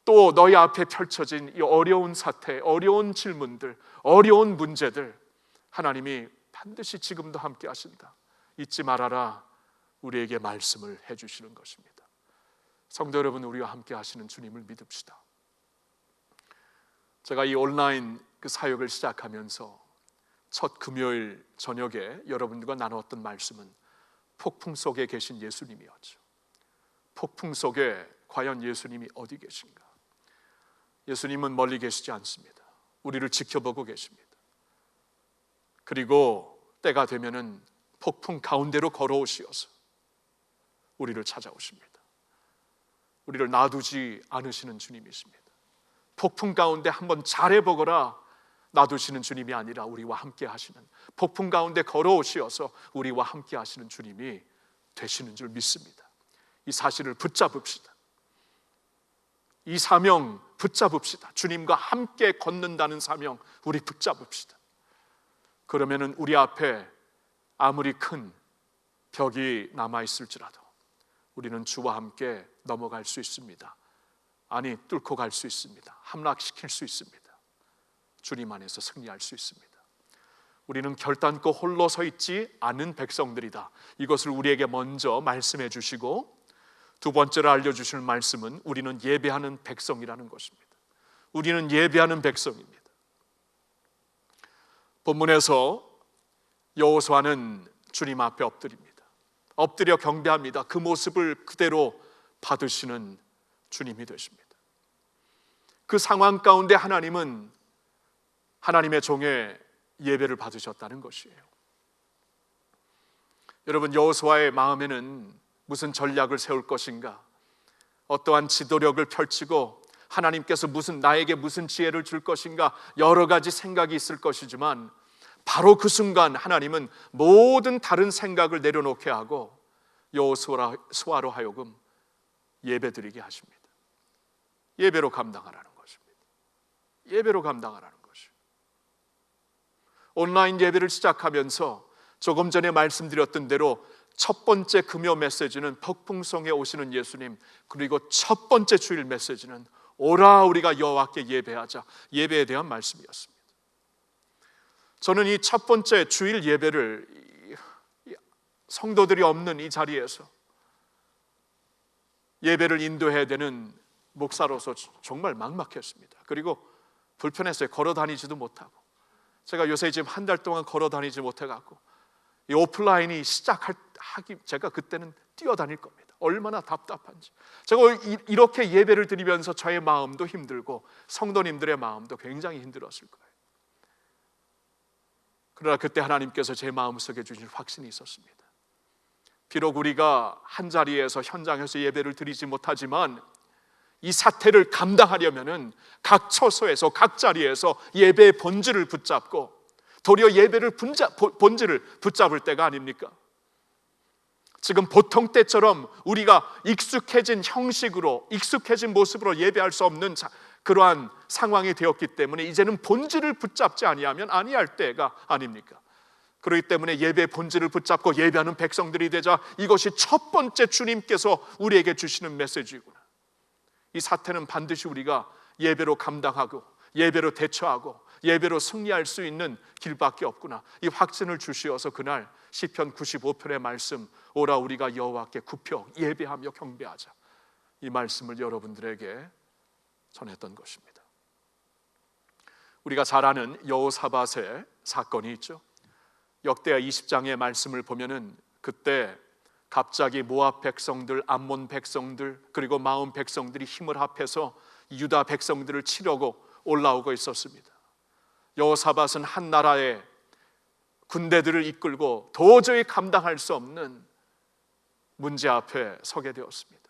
또 너희 앞에 펼쳐진 이 어려운 사태, 어려운 질문들, 어려운 문제들, 하나님이 반드시 지금도 함께 하신다. 잊지 말아라. 우리에게 말씀을 해주시는 것입니다. 성도 여러분, 우리와 함께 하시는 주님을 믿읍시다. 제가 이 온라인 그 사역을 시작하면서 첫 금요일 저녁에 여러분들과 나누었던 말씀은 폭풍 속에 계신 예수님이었죠. 폭풍 속에 과연 예수님이 어디 계신가? 예수님은 멀리 계시지 않습니다. 우리를 지켜보고 계십니다. 그리고 때가 되면은 폭풍 가운데로 걸어오시어서 우리를 찾아오십니다. 우리를 놔두지 않으시는 주님이십니다. 폭풍 가운데 한번 잘해보거라 놔두시는 주님이 아니라 우리와 함께 하시는, 폭풍 가운데 걸어오시어서 우리와 함께 하시는 주님이 되시는 줄 믿습니다. 이 사실을 붙잡읍시다. 이 사명 붙잡읍시다. 주님과 함께 걷는다는 사명 우리 붙잡읍시다. 그러면은 우리 앞에 아무리 큰 벽이 남아있을지라도 우리는 주와 함께 넘어갈 수 있습니다. 아니, 뚫고 갈 수 있습니다. 함락시킬 수 있습니다. 주님 안에서 승리할 수 있습니다. 우리는 결단코 홀로 서 있지 않은 백성들이다. 이것을 우리에게 먼저 말씀해 주시고, 두 번째로 알려주실 말씀은 우리는 예배하는 백성이라는 것입니다. 우리는 예배하는 백성입니다. 본문에서 여호수아는 주님 앞에 엎드립니다. 엎드려 경배합니다. 그 모습을 그대로 받으시는 주님이 되십니다. 그 상황 가운데 하나님은 하나님의 종의 예배를 받으셨다는 것이에요. 여러분, 여호수아의 마음에는 무슨 전략을 세울 것인가, 어떠한 지도력을 펼치고 하나님께서 나에게 무슨 지혜를 줄 것인가, 여러 가지 생각이 있을 것이지만 바로 그 순간 하나님은 모든 다른 생각을 내려놓게 하고 여호수아로 하여금 예배드리게 하십니다. 예배로 감당하라는 것입니다. 예배로 감당하라는 것이에요. 온라인 예배를 시작하면서 조금 전에 말씀드렸던 대로 첫 번째 금요 메시지는 폭풍성에 오시는 예수님, 그리고 첫 번째 주일 메시지는 오라 우리가 여호와께 예배하자, 예배에 대한 말씀이었습니다. 저는 이 첫 번째 주일 예배를 성도들이 없는 이 자리에서 예배를 인도해야 되는 목사로서 정말 막막했습니다. 그리고 불편했어요. 걸어 다니지도 못하고. 제가 요새 지금 한 달 동안 걸어 다니지 못해갖고 이 오프라인이 시작하기, 제가 그때는 뛰어다닐 겁니다. 얼마나 답답한지. 제가 이렇게 예배를 드리면서 저의 마음도 힘들고 성도님들의 마음도 굉장히 힘들었을 거예요. 그러나 그때 하나님께서 제 마음속에 주신 확신이 있었습니다. 비록 우리가 한 자리에서 현장에서 예배를 드리지 못하지만 이 사태를 감당하려면은 각 처소에서 각 자리에서 예배의 본질을 붙잡고 도리어 예배를 본질을 붙잡을 때가 아닙니까? 지금 보통 때처럼 우리가 익숙해진 형식으로, 익숙해진 모습으로 예배할 수 없는 그러한 상황이 되었기 때문에 이제는 본질을 붙잡지 아니하면 아니할 때가 아닙니까? 그렇기 때문에 예배의 본질을 붙잡고 예배하는 백성들이 되자, 이것이 첫 번째 주님께서 우리에게 주시는 메시지구나. 이 사태는 반드시 우리가 예배로 감당하고 예배로 대처하고 예배로 승리할 수 있는 길밖에 없구나. 이 확신을 주시어서 그날 시편 95편의 말씀, 오라 우리가 여호와께 굽혀 예배하며 경배하자, 이 말씀을 여러분들에게 전했던 것입니다. 우리가 잘 아는 여호사밧의 사건이 있죠. 역대하 20장의 말씀을 보면은 그때 갑자기 모압 백성들, 암몬 백성들, 그리고 마온 백성들이 힘을 합해서 유다 백성들을 치려고 올라오고 있었습니다. 여호사밧은 한 나라의 군대들을 이끌고 도저히 감당할 수 없는 문제 앞에 서게 되었습니다.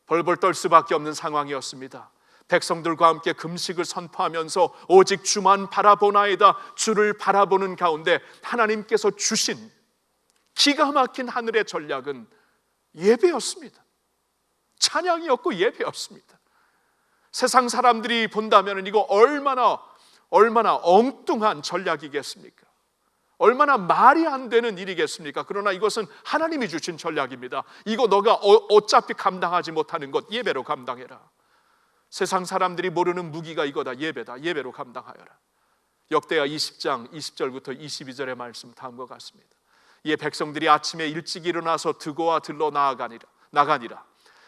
벌벌 떨 수밖에 없는 상황이었습니다. 백성들과 함께 금식을 선포하면서 오직 주만 바라보나이다, 주를 바라보는 가운데 하나님께서 주신 기가 막힌 하늘의 전략은 예배였습니다. 찬양이었고 예배였습니다. 세상 사람들이 본다면 이거 얼마나 엉뚱한 전략이겠습니까? 얼마나 말이 안 되는 일이겠습니까? 그러나 이것은 하나님이 주신 전략입니다. 이거 너가 어차피 감당하지 못하는 것 예배로 감당해라. 세상 사람들이 모르는 무기가 이거다. 예배다. 예배로 감당하여라. 역대하 20장 20절부터 22절의 말씀 다음과 같습니다. 이에 백성들이 아침에 일찍 일어나서 드고와 들러 나가니라.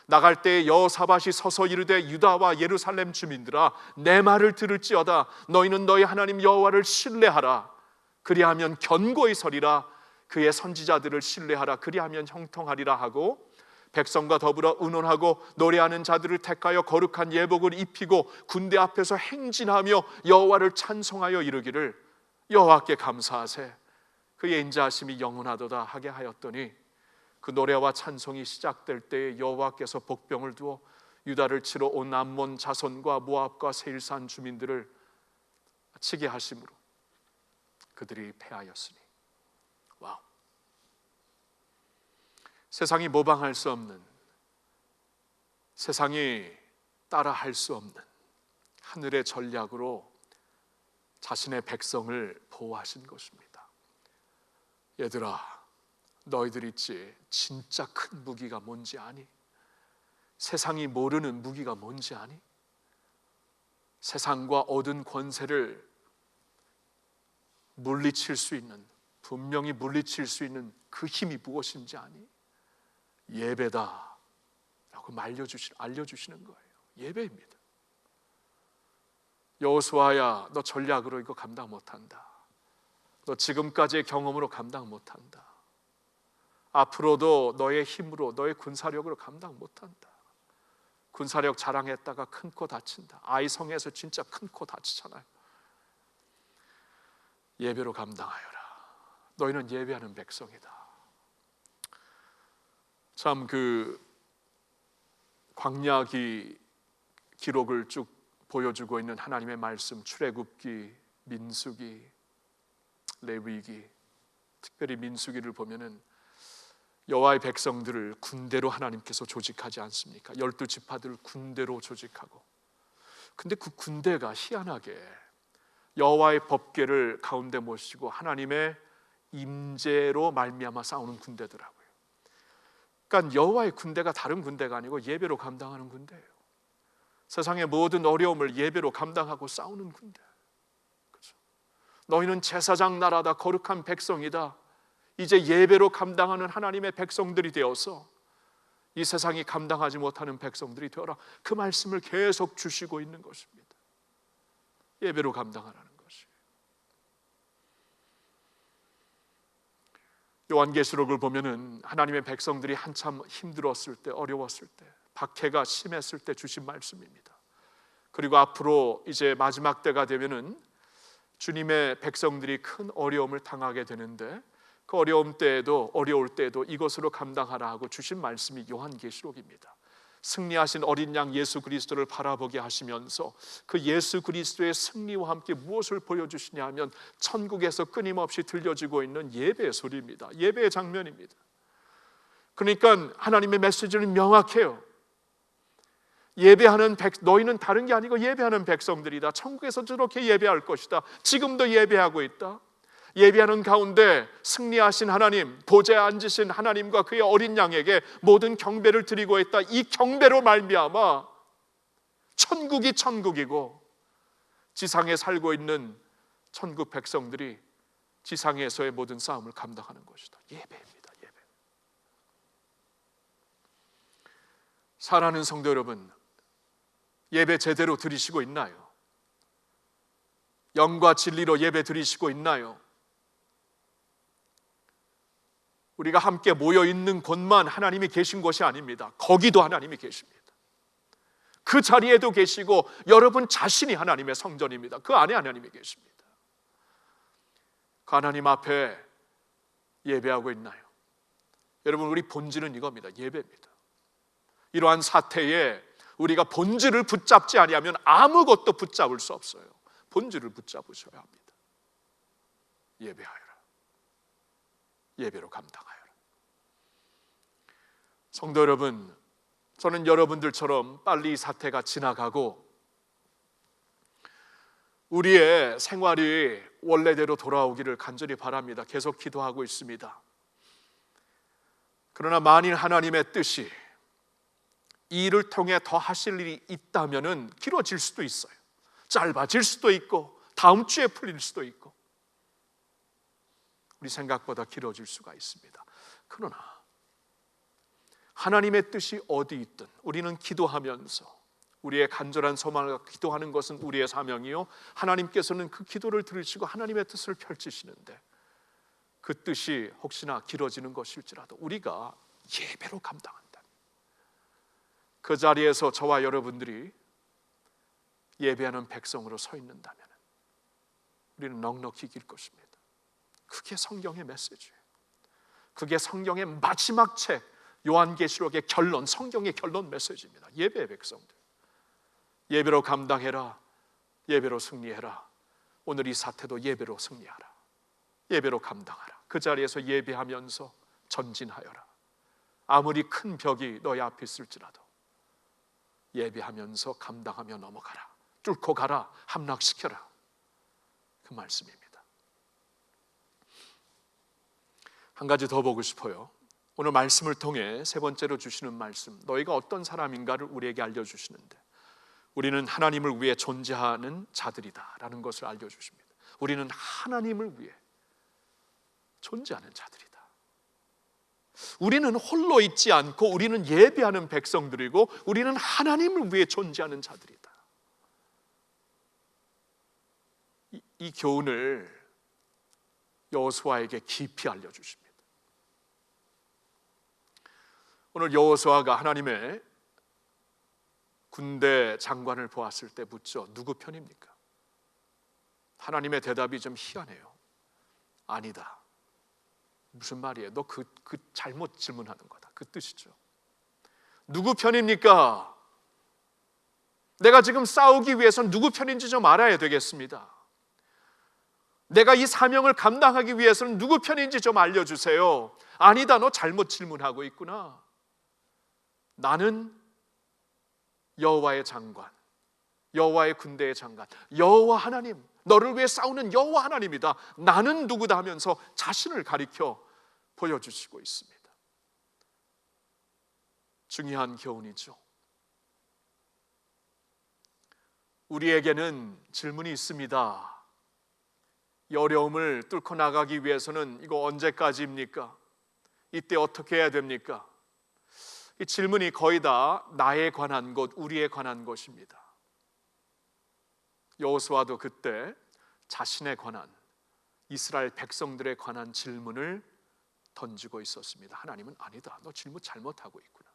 나갈 때에 여호사밧이 서서 이르되 유다와 예루살렘 주민들아, 내 말을 들을지어다. 너희는 너희 하나님 여호와를 신뢰하라. 그리하면 견고히 서리라. 그의 선지자들을 신뢰하라. 그리하면 형통하리라 하고, 백성과 더불어 의논하고 노래하는 자들을 택하여 거룩한 예복을 입히고 군대 앞에서 행진하며 여호와를 찬송하여 이르기를 여호와께 감사하세, 그의 인자하심이 영원하도다 하게 하였더니, 그 노래와 찬송이 시작될 때에 여호와께서 복병을 두어 유다를 치러 온 암몬 자손과 모압과 세일산 주민들을 치게 하심으로 그들이 패하였으니. 와우. 세상이 모방할 수 없는, 세상이 따라할 수 없는 하늘의 전략으로 자신의 백성을 보호하신 것입니다. 얘들아, 너희들 있지, 진짜 큰 무기가 뭔지 아니? 세상이 모르는 무기가 뭔지 아니? 세상과 얻은 권세를 물리칠 수 있는, 분명히 물리칠 수 있는 그 힘이 무엇인지 아니? 예배다 라고 알려주시는 거예요. 예배입니다. 여호수아야, 너 전략으로 이거 감당 못한다. 너 지금까지의 경험으로 감당 못한다. 앞으로도 너의 힘으로, 너의 군사력으로 감당 못한다. 군사력 자랑했다가 큰 코 다친다. 아이성에서 진짜 큰 코 다치잖아요. 예배로 감당하여라. 너희는 예배하는 백성이다. 참 그 광야기 기록을 쭉 보여주고 있는 하나님의 말씀, 출애굽기, 민수기, 레위기, 특별히 민수기를 보면은 여호와의 백성들을 군대로 하나님께서 조직하지 않습니까? 12지파들을 군대로 조직하고, 근데 그 군대가 희한하게 여호와의 법궤를 가운데 모시고 하나님의 임재로 말미암아 싸우는 군대더라고요. 그러니까 여호와의 군대가 다른 군대가 아니고 예배로 감당하는 군대예요. 세상의 모든 어려움을 예배로 감당하고 싸우는 군대. 그렇죠? 너희는 제사장 나라다, 거룩한 백성이다. 이제 예배로 감당하는 하나님의 백성들이 되어서 이 세상이 감당하지 못하는 백성들이 되어라. 그 말씀을 계속 주시고 있는 것입니다. 예배로 감당하라는 것이에요. 요한계시록을 보면은 하나님의 백성들이 한참 힘들었을 때, 어려웠을 때, 박해가 심했을 때 주신 말씀입니다. 그리고 앞으로 이제 마지막 때가 되면은 주님의 백성들이 큰 어려움을 당하게 되는데, 그 어려울 때에도 이것으로 감당하라 하고 주신 말씀이 요한계시록입니다. 승리하신 어린 양 예수 그리스도를 바라보게 하시면서 그 예수 그리스도의 승리와 함께 무엇을 보여주시냐 하면 천국에서 끊임없이 들려지고 있는 예배의 소리입니다. 예배의 장면입니다. 그러니까 하나님의 메시지는 명확해요. 예배하는 너희는 다른 게 아니고 예배하는 백성들이다. 천국에서 저렇게 예배할 것이다. 지금도 예배하고 있다. 예배하는 가운데 승리하신 하나님, 보좌에 앉으신 하나님과 그의 어린 양에게 모든 경배를 드리고 있다. 이 경배로 말미암아 천국이 천국이고 지상에 살고 있는 천국 백성들이 지상에서의 모든 싸움을 감당하는 것이다. 예배입니다. 예배. 사랑하는 성도 여러분, 예배 제대로 드리시고 있나요? 영과 진리로 예배 드리시고 있나요? 우리가 함께 모여 있는 곳만 하나님이 계신 것이 아닙니다. 거기도 하나님이 계십니다. 그 자리에도 계시고 여러분 자신이 하나님의 성전입니다. 그 안에 하나님이 계십니다. 그 하나님 앞에 예배하고 있나요? 여러분, 우리 본질은 이겁니다. 예배입니다. 이러한 사태에 우리가 본질을 붙잡지 아니하면 아무것도 붙잡을 수 없어요. 본질을 붙잡으셔야 합니다. 예배하여라. 예배로 감당하여라. 성도 여러분, 저는 여러분들처럼 빨리 이 사태가 지나가고 우리의 생활이 원래대로 돌아오기를 간절히 바랍니다. 계속 기도하고 있습니다. 그러나 만일 하나님의 뜻이 이 일을 통해 더 하실 일이 있다면은 길어질 수도 있어요. 짧아질 수도 있고 다음 주에 풀릴 수도 있고 우리 생각보다 길어질 수가 있습니다. 그러나 하나님의 뜻이 어디 있든 우리는 기도하면서 우리의 간절한 소망을 기도하는 것은 우리의 사명이요, 하나님께서는 그 기도를 들으시고 하나님의 뜻을 펼치시는데 그 뜻이 혹시나 길어지는 것일지라도 우리가 예배로 감당한다. 그 자리에서 저와 여러분들이 예배하는 백성으로 서 있는다면 우리는 넉넉히 이길 것입니다. 그게 성경의 메시지예요. 그게 성경의 마지막 책 요한계시록의 결론, 성경의 결론 메시지입니다. 예배의 백성들, 예배로 감당해라. 예배로 승리해라. 오늘 이 사태도 예배로 승리하라. 예배로 감당하라. 그 자리에서 예배하면서 전진하여라. 아무리 큰 벽이 너희 앞에 있을지라도 예배하면서 감당하며 넘어가라. 뚫고 가라. 함락시켜라. 그 말씀입니다. 한 가지 더 보고 싶어요. 오늘 말씀을 통해 세 번째로 주시는 말씀, 너희가 어떤 사람인가를 우리에게 알려주시는데 우리는 하나님을 위해 존재하는 자들이다 라는 것을 알려주십니다. 우리는 하나님을 위해 존재하는 자들이다. 우리는 홀로 있지 않고 우리는 예배하는 백성들이고 우리는 하나님을 위해 존재하는 자들이다. 이 교훈을 여호수아에게 깊이 알려주십니다. 오늘 여호수아가 하나님의 군대 장관을 보았을 때 묻죠. 누구 편입니까? 하나님의 대답이 좀 희한해요. 아니다. 무슨 말이에요? 너 그 잘못 질문하는 거다. 그 뜻이죠. 누구 편입니까? 내가 지금 싸우기 위해서는 누구 편인지 좀 알아야 되겠습니다. 내가 이 사명을 감당하기 위해서는 누구 편인지 좀 알려주세요. 아니다, 너 잘못 질문하고 있구나. 나는 여호와의 장관, 여호와의 군대의 장관, 여호와 하나님, 너를 위해 싸우는 여호와 하나님이다. 나는 누구다 하면서 자신을 가리켜 보여주시고 있습니다. 중요한 교훈이죠. 우리에게는 질문이 있습니다. 이 어려움을 뚫고 나가기 위해서는 이거 언제까지입니까? 이때 어떻게 해야 됩니까? 이 질문이 거의 다 나에 관한 것, 우리에 관한 것입니다. 여호수아도 그때 자신에 관한, 이스라엘 백성들에 관한 질문을 던지고 있었습니다. 하나님은 아니다, 너 질문 잘못하고 있구나.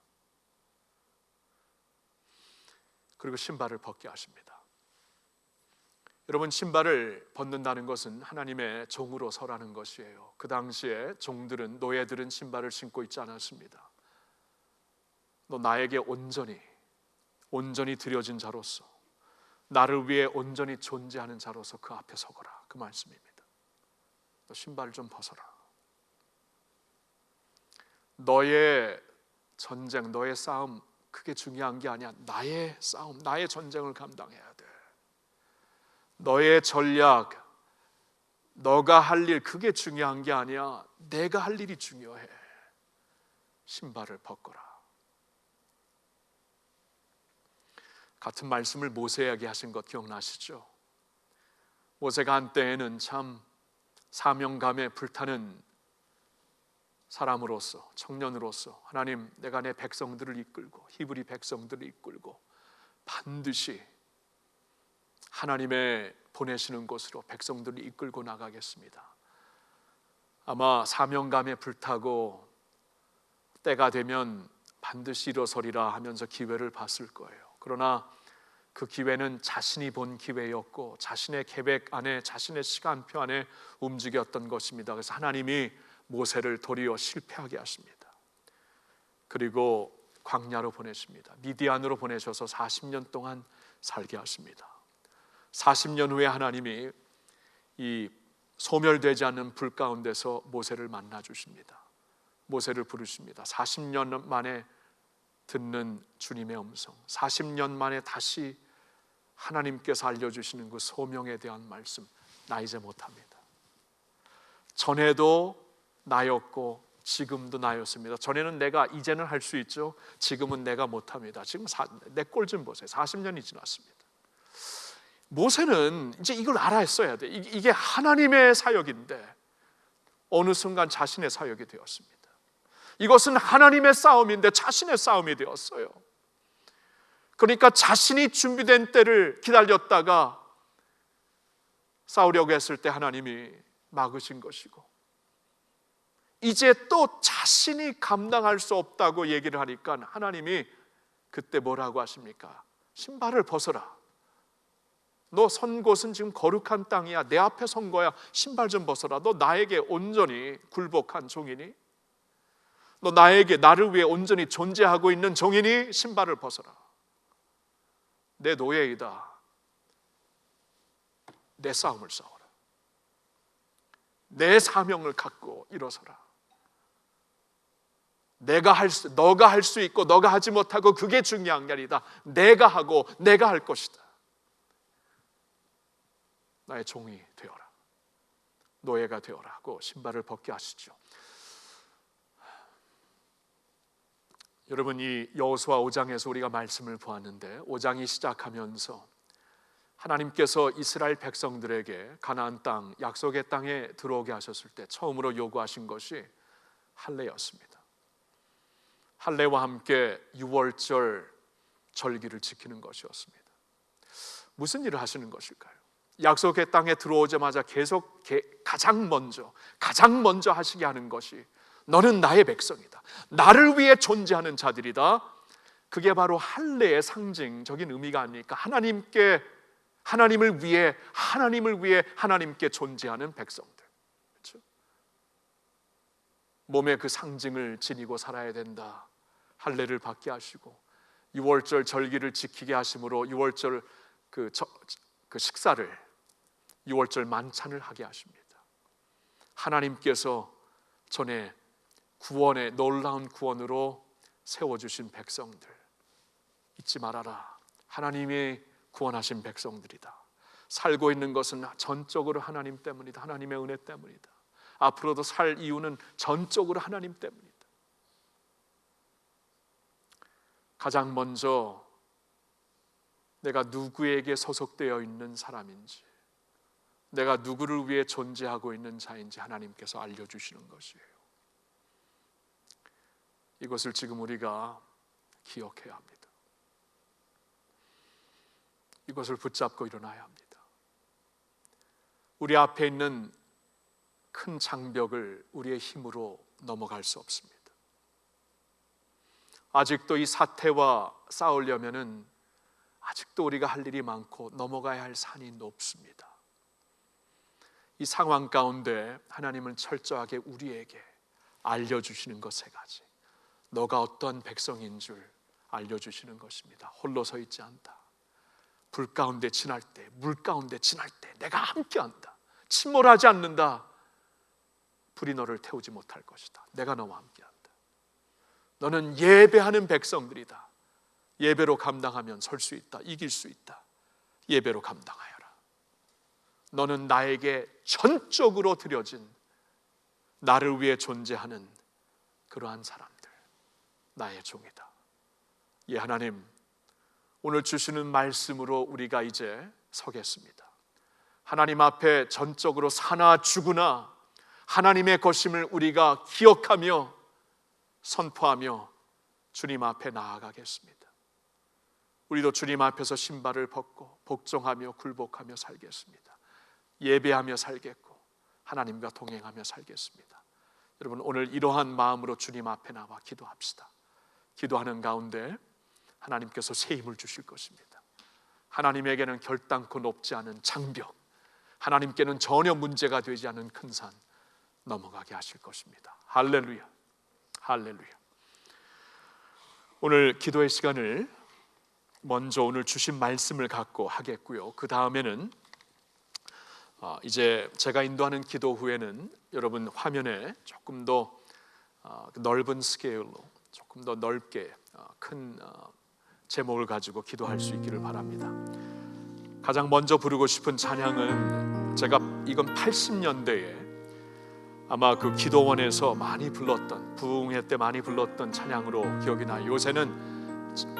그리고 신발을 벗게 하십니다. 여러분, 신발을 벗는다는 것은 하나님의 종으로 서라는 것이에요. 그 당시에 종들은, 노예들은 신발을 신고 있지 않았습니다. 너 나에게 온전히 드려진 자로서, 나를 위해 온전히 존재하는 자로서 그 앞에 서거라, 그 말씀입니다. 너 신발을 좀 벗어라. 너의 전쟁, 너의 싸움, 그게 중요한 게 아니야. 나의 싸움, 나의 전쟁을 감당해야 돼. 너의 전략, 너가 할 일, 그게 중요한 게 아니야. 내가 할 일이 중요해. 신발을 벗거라. 같은 말씀을 모세에게 하신 것 기억나시죠? 모세가 한때에는 참 사명감에 불타는 사람으로서, 청년으로서 하나님, 내가 내 백성들을 이끌고, 히브리 백성들을 이끌고 반드시 하나님의 보내시는 곳으로 백성들을 이끌고 나가겠습니다. 아마 사명감에 불타고 때가 되면 반드시 일어서리라 하면서 기회를 봤을 거예요. 그러나 그 기회는 자신이 본 기회였고 자신의 계획 안에, 자신의 시간표 안에 움직였던 것입니다. 그래서 하나님이 모세를 도리어 실패하게 하십니다. 그리고 광야로 보내십니다. 미디안으로 보내셔서 40년 동안 살게 하십니다. 40년 후에 하나님이 이 소멸되지 않는 불 가운데서 모세를 만나 주십니다. 모세를 부르십니다. 40년 만에 듣는 주님의 음성, 40년 만에 다시 하나님께서 알려주시는 그 소명에 대한 말씀, 나 이제 못합니다. 전에도 나였고 지금도 나였습니다. 전에는 내가 이제는 할 수 있죠. 지금은 내가 못합니다. 지금 내 꼴 좀 보세요. 40년이 지났습니다. 모세는 이제 이걸 알아야 돼. 이게 하나님의 사역인데 어느 순간 자신의 사역이 되었습니다. 이것은 하나님의 싸움인데 자신의 싸움이 되었어요. 그러니까 자신이 준비된 때를 기다렸다가 싸우려고 했을 때 하나님이 막으신 것이고, 이제 또 자신이 감당할 수 없다고 얘기를 하니까 하나님이 그때 뭐라고 하십니까? 신발을 벗어라. 너 선 곳은 지금 거룩한 땅이야. 내 앞에 선 거야. 신발 좀 벗어라. 너 나에게 온전히 굴복한 종이니? 너 나를 위해 온전히 존재하고 있는 종이니? 신발을 벗어라. 내 노예이다. 내 싸움을 싸워라. 내 사명을 갖고 일어서라. 너가 할 수 있고 너가 하지 못하고 그게 중요한 게 아니다. 내가 하고 내가 할 것이다. 나의 종이 되어라. 노예가 되어라 하고 신발을 벗게 하시죠. 여러분, 이 여호수아 5장에서 우리가 말씀을 보았는데 5장이 시작하면서 하나님께서 이스라엘 백성들에게 가나안 땅, 약속의 땅에 들어오게 하셨을 때 처음으로 요구하신 것이 할례였습니다. 할례와 함께 유월절 절기를 지키는 것이었습니다. 무슨 일을 하시는 것일까요? 약속의 땅에 들어오자마자 계속 가장 먼저 하시게 하는 것이 너는 나의 백성이다, 나를 위해 존재하는 자들이다. 그게 바로 할례의 상징적인 의미가 아닙니까? 하나님을 위해 하나님께 존재하는 백성들, 그렇죠? 몸의 그 상징을 지니고 살아야 된다. 할례를 받게 하시고 유월절 절기를 지키게 하심으로 유월절 그 식사를, 유월절 만찬을 하게 하십니다. 하나님께서 전에 구원의 놀라운 구원으로 세워주신 백성들 잊지 말아라. 하나님이 구원하신 백성들이다. 살고 있는 것은 전적으로 하나님 때문이다. 하나님의 은혜 때문이다. 앞으로도 살 이유는 전적으로 하나님 때문이다. 가장 먼저 내가 누구에게 소속되어 있는 사람인지, 내가 누구를 위해 존재하고 있는 자인지 하나님께서 알려주시는 것이에요. 이것을 지금 우리가 기억해야 합니다. 이것을 붙잡고 일어나야 합니다. 우리 앞에 있는 큰 장벽을 우리의 힘으로 넘어갈 수 없습니다. 아직도 이 사태와 싸우려면은 아직도 우리가 할 일이 많고 넘어가야 할 산이 높습니다. 이 상황 가운데 하나님은 철저하게 우리에게 알려주시는 것 세 가지, 너가 어떠한 백성인 줄 알려주시는 것입니다. 홀로 서 있지 않다. 불 가운데 지날 때, 물 가운데 지날 때 내가 함께한다. 침몰하지 않는다. 불이 너를 태우지 못할 것이다. 내가 너와 함께한다. 너는 예배하는 백성들이다. 예배로 감당하면 설 수 있다. 이길 수 있다. 예배로 감당하여라. 너는 나에게 전적으로 드려진, 나를 위해 존재하는 그러한 사람들, 나의 종이다. 예, 하나님, 오늘 주시는 말씀으로 우리가 이제 서겠습니다. 하나님 앞에 전적으로 사나 죽으나 하나님의 것임을 우리가 기억하며 선포하며 주님 앞에 나아가겠습니다. 우리도 주님 앞에서 신발을 벗고 복종하며 굴복하며 살겠습니다. 예배하며 살겠고 하나님과 동행하며 살겠습니다. 여러분, 오늘 이러한 마음으로 주님 앞에 나와 기도합시다. 기도하는 가운데 하나님께서 새 힘을 주실 것입니다. 하나님에게는 결단코 높지 않은 장벽, 하나님께는 전혀 문제가 되지 않은 큰 산 넘어가게 하실 것입니다. 할렐루야, 할렐루야. 오늘 기도의 시간을 먼저 오늘 주신 말씀을 갖고 하겠고요. 그 다음에는 이제 제가 인도하는 기도 후에는 여러분 화면에 조금 더 넓은 스케일로, 조금 더 넓게 큰 제목을 가지고 기도할 수 있기를 바랍니다. 가장 먼저 부르고 싶은 찬양은 제가 이건 80년대에 아마 그 기도원에서 많이 불렀던, 부흥회 때 많이 불렀던 찬양으로 기억이 나요. 요새는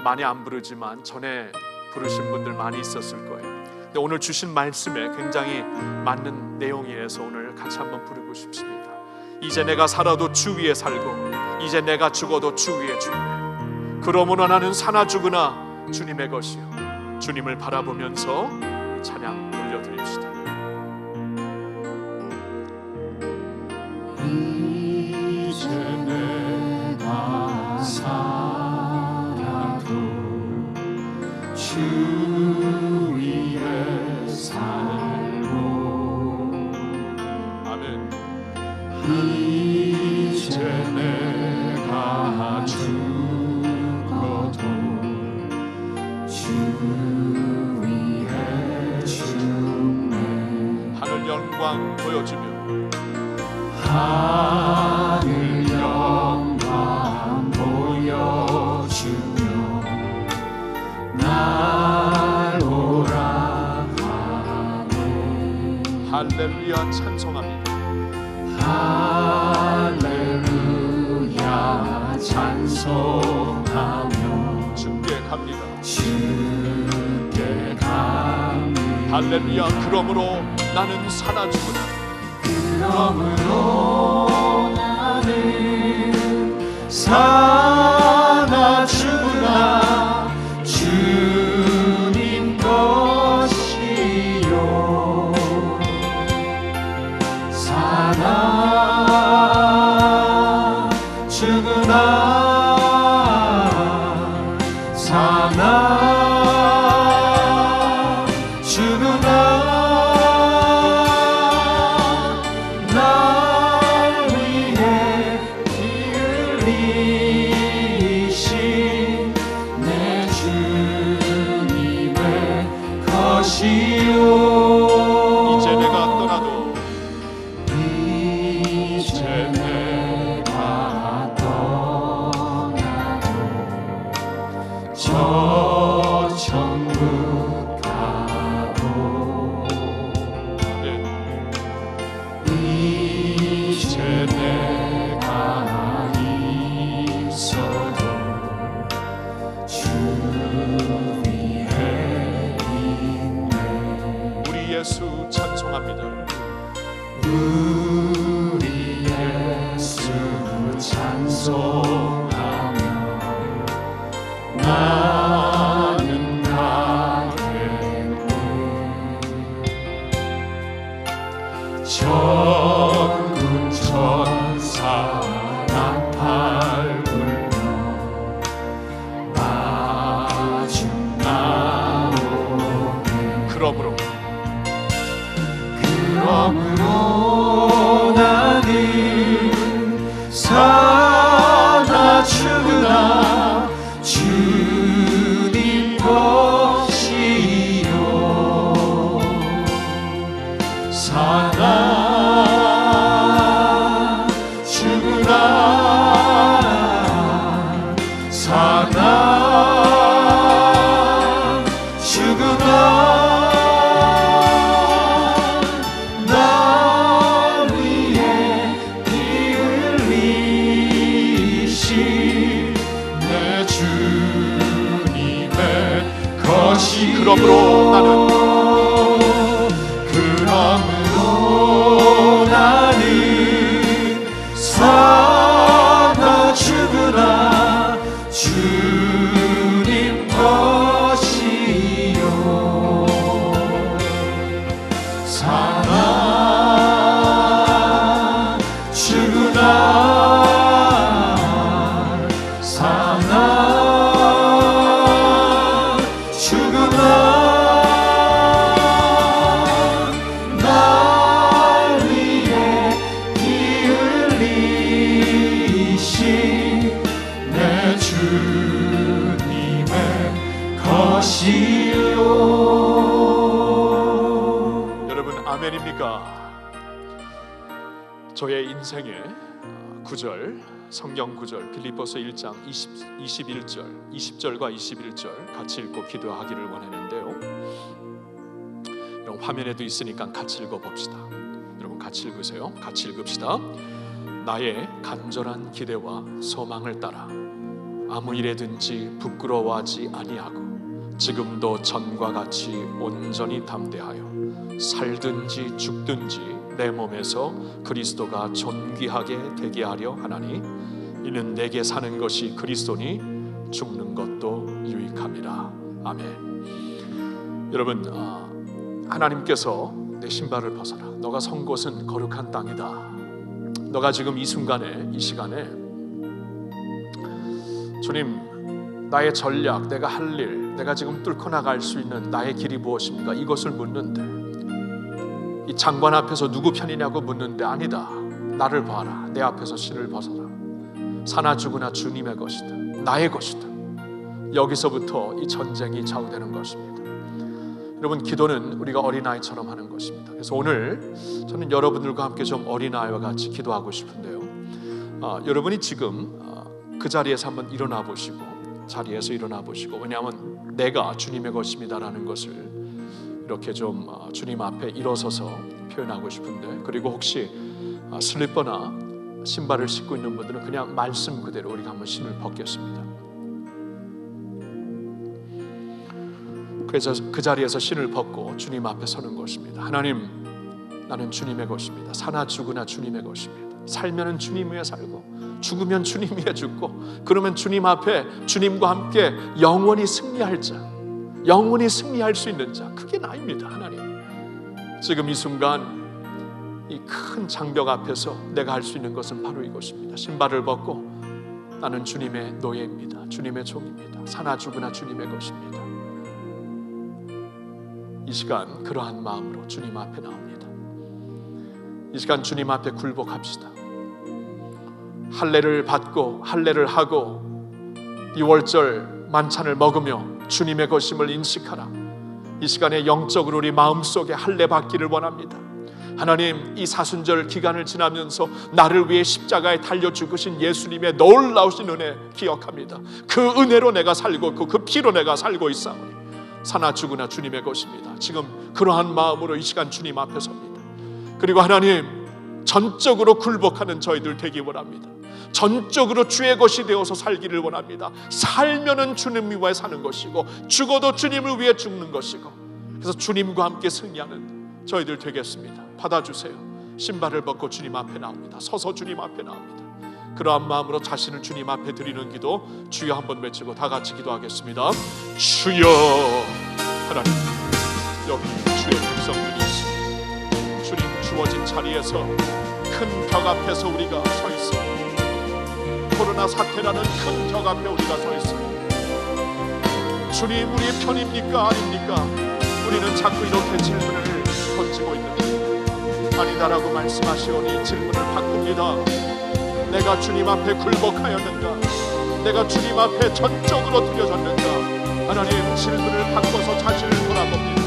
많이 안 부르지만 전에 부르신 분들 많이 있었을 거예요. 근데 오늘 주신 말씀에 굉장히 맞는 내용이라서 오늘 같이 한번 부르고 싶습니다. 이제 내가 살아도 주 위에 살고 이제 내가 죽어도 주 위에 죽네. 그러므로 나는 사나 죽으나 주님의 것이요. 주님을 바라보면서 이 찬양 올려드립시다. 이제 내가 살아도 주 위에 살고 아멘. 이제 내가 죽어도 주 위에 죽네. 하늘 영광 보여주며 하늘 영광 보여주며 날 오라 하네. 할렐루야 찬송합니다. 할렐루야 찬송하며 주께 갑니다. 주께 갑니다. 할렐루야. 그러므로 나는 사나 죽으나 그러므로 나는 사나 죽으나 주님 것이요 사나 죽으나 사나 죽으나 날 위해 피 흘리신 내 주님의 것이요 이제 내가 떠나도 이제 내가 떠나도 저 천국 가도 네. 이제 내가 있어도 주 위에 있네 우리 예수 찬송합니다. 우리 예수 찬송하며 나는 가겠네 전군 전사 나팔 불며 마중 나오네 그러므로 나는 사나 죽으나 주님 것이요 사나 죽으나 사나 죽으나 날 위해 피 흘리신 내 주님의 것이 그러므로 나는 사나 죽으나 주님 것이요 사나 죽으나 사나 죽으나 날 위해 피 흘리신 내 주님의 것이요 여러분 아멘입니까? 저의 인생의 구절 성경 구절 빌립보서 1장 21절 20절과 21절 같이 읽고 기도하기를 원하는데요. 여러분 화면에도 있으니까 같이 읽어봅시다. 여러분 같이 읽으세요. 같이 읽읍시다. 나의 간절한 기대와 소망을 따라 아무 일에든지 부끄러워하지 아니하고 지금도 전과 같이 온전히 담대하여 살든지 죽든지 내 몸에서 그리스도가 존귀하게 되게 하려 하나니 이는 내게 사는 것이 그리스도니 죽는 것도 유익함이라. 아멘. 여러분 하나님께서 내 신발을 벗어라. 너가 선 곳은 거룩한 땅이다. 너가 지금 이 순간에 이 시간에 주님 나의 전략 내가 할 일 내가 지금 뚫고 나갈 수 있는 나의 길이 무엇입니까? 이것을 묻는데 이 장관 앞에서 누구 편이냐고 묻는데 아니다. 나를 봐라. 내 앞에서 신을 벗어라. 사나 죽으나 주님의 것이다. 나의 것이다. 여기서부터 이 전쟁이 좌우되는 것입니다. 여러분 기도는 우리가 어린아이처럼 하는 것입니다. 그래서 오늘 저는 여러분들과 함께 좀 어린아이와 같이 기도하고 싶은데요. 여러분이 지금 그 자리에서 한번 일어나 보시고 자리에서 일어나 보시고 왜냐하면 내가 주님의 것입니다라는 것을 이렇게 좀 주님 앞에 일어서서 표현하고 싶은데 그리고 혹시 슬리퍼나 신발을 신고 있는 분들은 그냥 말씀 그대로 우리가 한번 신을 벗겠습니다. 그래서 그 자리에서 신을 벗고 주님 앞에 서는 것입니다. 하나님, 나는 주님의 것입니다. 사나 죽으나 주님의 것입니다. 살면은 주님 위에 살고 죽으면 주님 위에 죽고, 그러면 주님 앞에 주님과 함께 영원히 승리할 자, 영원히 승리할 수 있는 자, 그게 나입니다. 하나님, 지금 이 순간 이 큰 장벽 앞에서 내가 할 수 있는 것은 바로 이것입니다. 신발을 벗고 나는 주님의 노예입니다. 주님의 종입니다. 사나 죽으나 주님의 것입니다. 이 시간 그러한 마음으로 주님 앞에 나옵니다. 이 시간 주님 앞에 굴복합시다. 할례를 받고 할례를 하고 6월절 만찬을 먹으며 주님의 것임을 인식하라. 이 시간에 영적으로 우리 마음속에 할례 받기를 원합니다. 하나님, 이 사순절 기간을 지나면서 나를 위해 십자가에 달려 죽으신 예수님의 놀라우신 은혜 기억합니다. 그 은혜로 내가 살고 있고 그 피로 내가 살고 있사오니 사나 죽으나 주님의 것입니다. 지금 그러한 마음으로 이 시간 주님 앞에 섭니다. 그리고 하나님, 전적으로 굴복하는 저희들 되기 원합니다. 전적으로 주의 것이 되어서 살기를 원합니다. 살면은 주님 위해 사는 것이고 죽어도 주님을 위해 죽는 것이고, 그래서 주님과 함께 승리하는 저희들 되겠습니다. 받아주세요. 신발을 벗고 주님 앞에 나옵니다. 서서 주님 앞에 나옵니다. 그러한 마음으로 자신을 주님 앞에 드리는 기도, 주여 한번 외치고 다 같이 기도하겠습니다. 주여. 하나님, 여기 주의 백성들이 있습니다. 주님 주어진 자리에서 큰 벽 앞에서 우리가 서 있습니다. 코로나 사태라는 큰 벽 앞에 우리가 서 있습니다. 주님, 우리의 편입니까 아닙니까? 우리는 자꾸 이렇게 질문을 던지고 있는데 아니다라고 말씀하시오니 질문을 바꿉니다. 내가 주님 앞에 굴복하였는가? 내가 주님 앞에 전적으로 드려졌는가? 하나님, 질문을 바꿔서 자신을 돌아봅니다.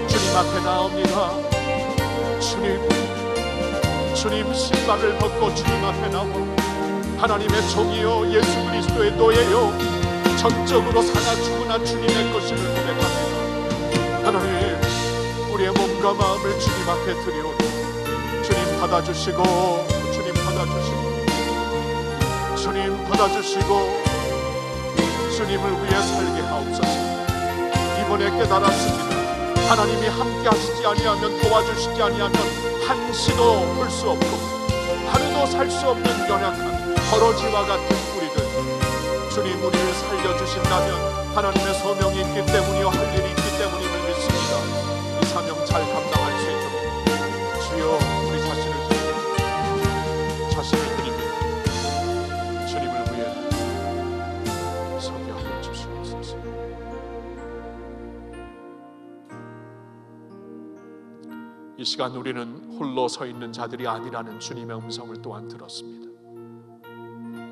주님 앞에 나옵니다. 주님 신발을 벗고 주님 앞에 나오 하나님의 종이요 예수 그리스도의 노예요 전적으로 사나 죽으나 주님의 것임을 고백합니다. 하나님, 우리의 몸과 마음을 주님 앞에 드리오니 주님 받아주시고, 주님 받아주시고, 주님 받아주시고, 주님을 위해 살게 하옵소서. 이번에 깨달았습니다. 하나님이 함께 하시지 아니하면, 도와주시지 아니하면 한시도 볼 수 없고 하루도 살 수 없는 연약한 버러지와 같은 우리들, 주님 우리를 살려주신다면 하나님의 소명이 있기 때문이요 할 일이 있기 때문임을 믿습니다. 이 사명 잘 감당할 수 있도록 주여 우리 자신을 드립니다. 주님을 위해 서게 하여 주시옵소서. 이 시간 우리는 홀로 서 있는 자들이 아니라는 주님의 음성을 또한 들었습니다.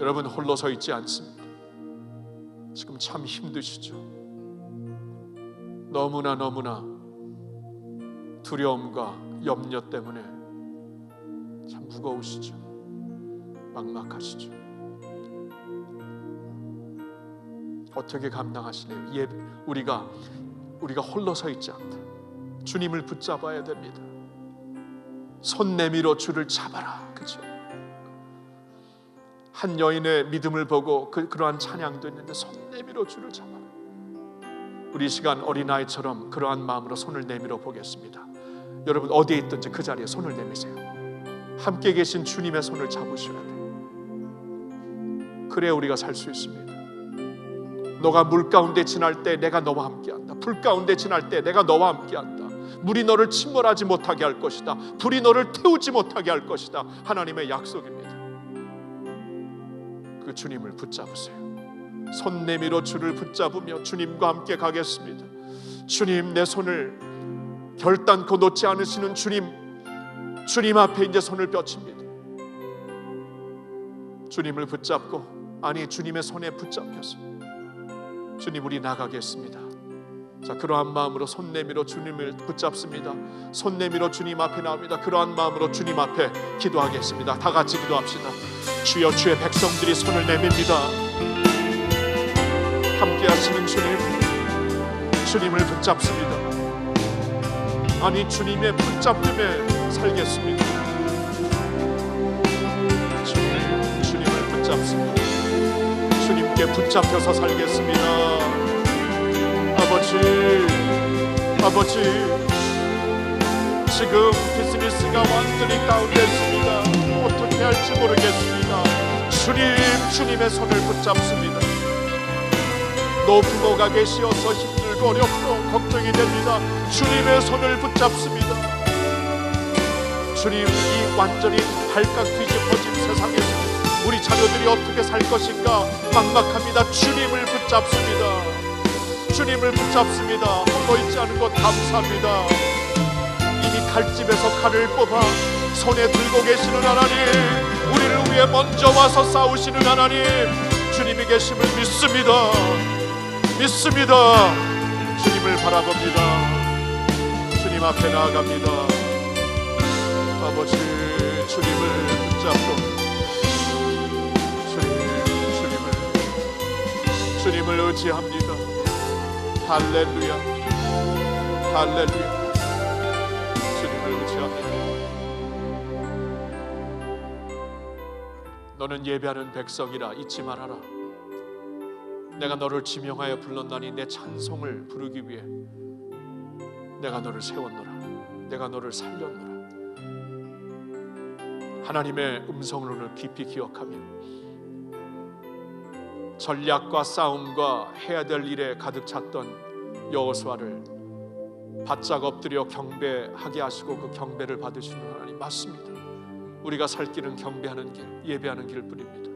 여러분, 홀로 서 있지 않습니다. 지금 참 힘드시죠? 너무나 두려움과 염려 때문에 참 무거우시죠? 막막하시죠? 어떻게 감당하시래요? 우리가 홀로 서 있지 않다. 주님을 붙잡아야 됩니다. 손 내밀어 주를 잡아라. 그렇죠? 한 여인의 믿음을 보고 그러한 찬양도 있는데, 손 내밀어 주를 잡아라. 우리 시간 어린아이처럼 그러한 마음으로 손을 내밀어 보겠습니다. 여러분, 어디에 있든지 그 자리에 손을 내미세요. 함께 계신 주님의 손을 잡으셔야 돼요. 그래야 우리가 살 수 있습니다. 너가 물 가운데 지날 때 내가 너와 함께한다. 불 가운데 지날 때 내가 너와 함께한다. 물이 너를 침몰하지 못하게 할 것이다. 불이 너를 태우지 못하게 할 것이다. 하나님의 약속입니다. 그 주님을 붙잡으세요. 손 내밀어 주를 붙잡으며 주님과 함께 가겠습니다. 주님, 내 손을 결단코 놓지 않으시는 주님 앞에 이제 손을 펴칩니다. 주님을 붙잡고, 아니 주님의 손에 붙잡혀서 주님, 우리 나가겠습니다. 자, 그러한 마음으로 손 내밀어 주님을 붙잡습니다. 손 내밀어 주님 앞에 나옵니다. 그러한 마음으로 주님 앞에 기도하겠습니다. 다 같이 기도합시다. 주여, 주의 백성들이 손을 내밉니다. 함께 하시는 주님을 붙잡습니다. 아니 주님의 붙잡음에 살겠습니다. 주님을 붙잡습니다. 주님께 붙잡혀서 살겠습니다. 아버지, 지금 비즈니스가 완전히 다운됐습니다. 어떻게 할지 모르겠습니다. 주님의 손을 붙잡습니다. 노부모가 계시어서 힘들고 어렵고 걱정이 됩니다. 주님의 손을 붙잡습니다. 주님, 이 완전히 발칵 뒤집어진 세상에서 우리 자녀들이 어떻게 살 것인가 막막합니다. 주님을 붙잡습니다. 주님을 붙잡습니다. 홀로 있지 않은 것 감사합니다. 이미 칼집에서 칼을 뽑아 손에 들고 계시는 하나님, 우리를 위해 먼저 와서 싸우시는 하나님, 주님이 계심을 믿습니다. 주님을 바라봅니다. 주님 앞에 나아갑니다. 아버지, 주님을 붙잡고 주님을 의지합니다. 할렐루야, 주님을 의지합니다. 너는 예배하는 백성이라 잊지 말아라. 내가 너를 지명하여 불렀나니 내 찬송을 부르기 위해 내가 너를 세웠노라. 내가 너를 살렸노라. 하나님의 음성을 오늘 깊이 기억하며 전략과 싸움과 해야 될 일에 가득 찼던 여호수아를 바짝 엎드려 경배하게 하시고 그 경배를 받으시는 하나님 맞습니다. 우리가 살 길은 경배하는 길, 예배하는 길뿐입니다.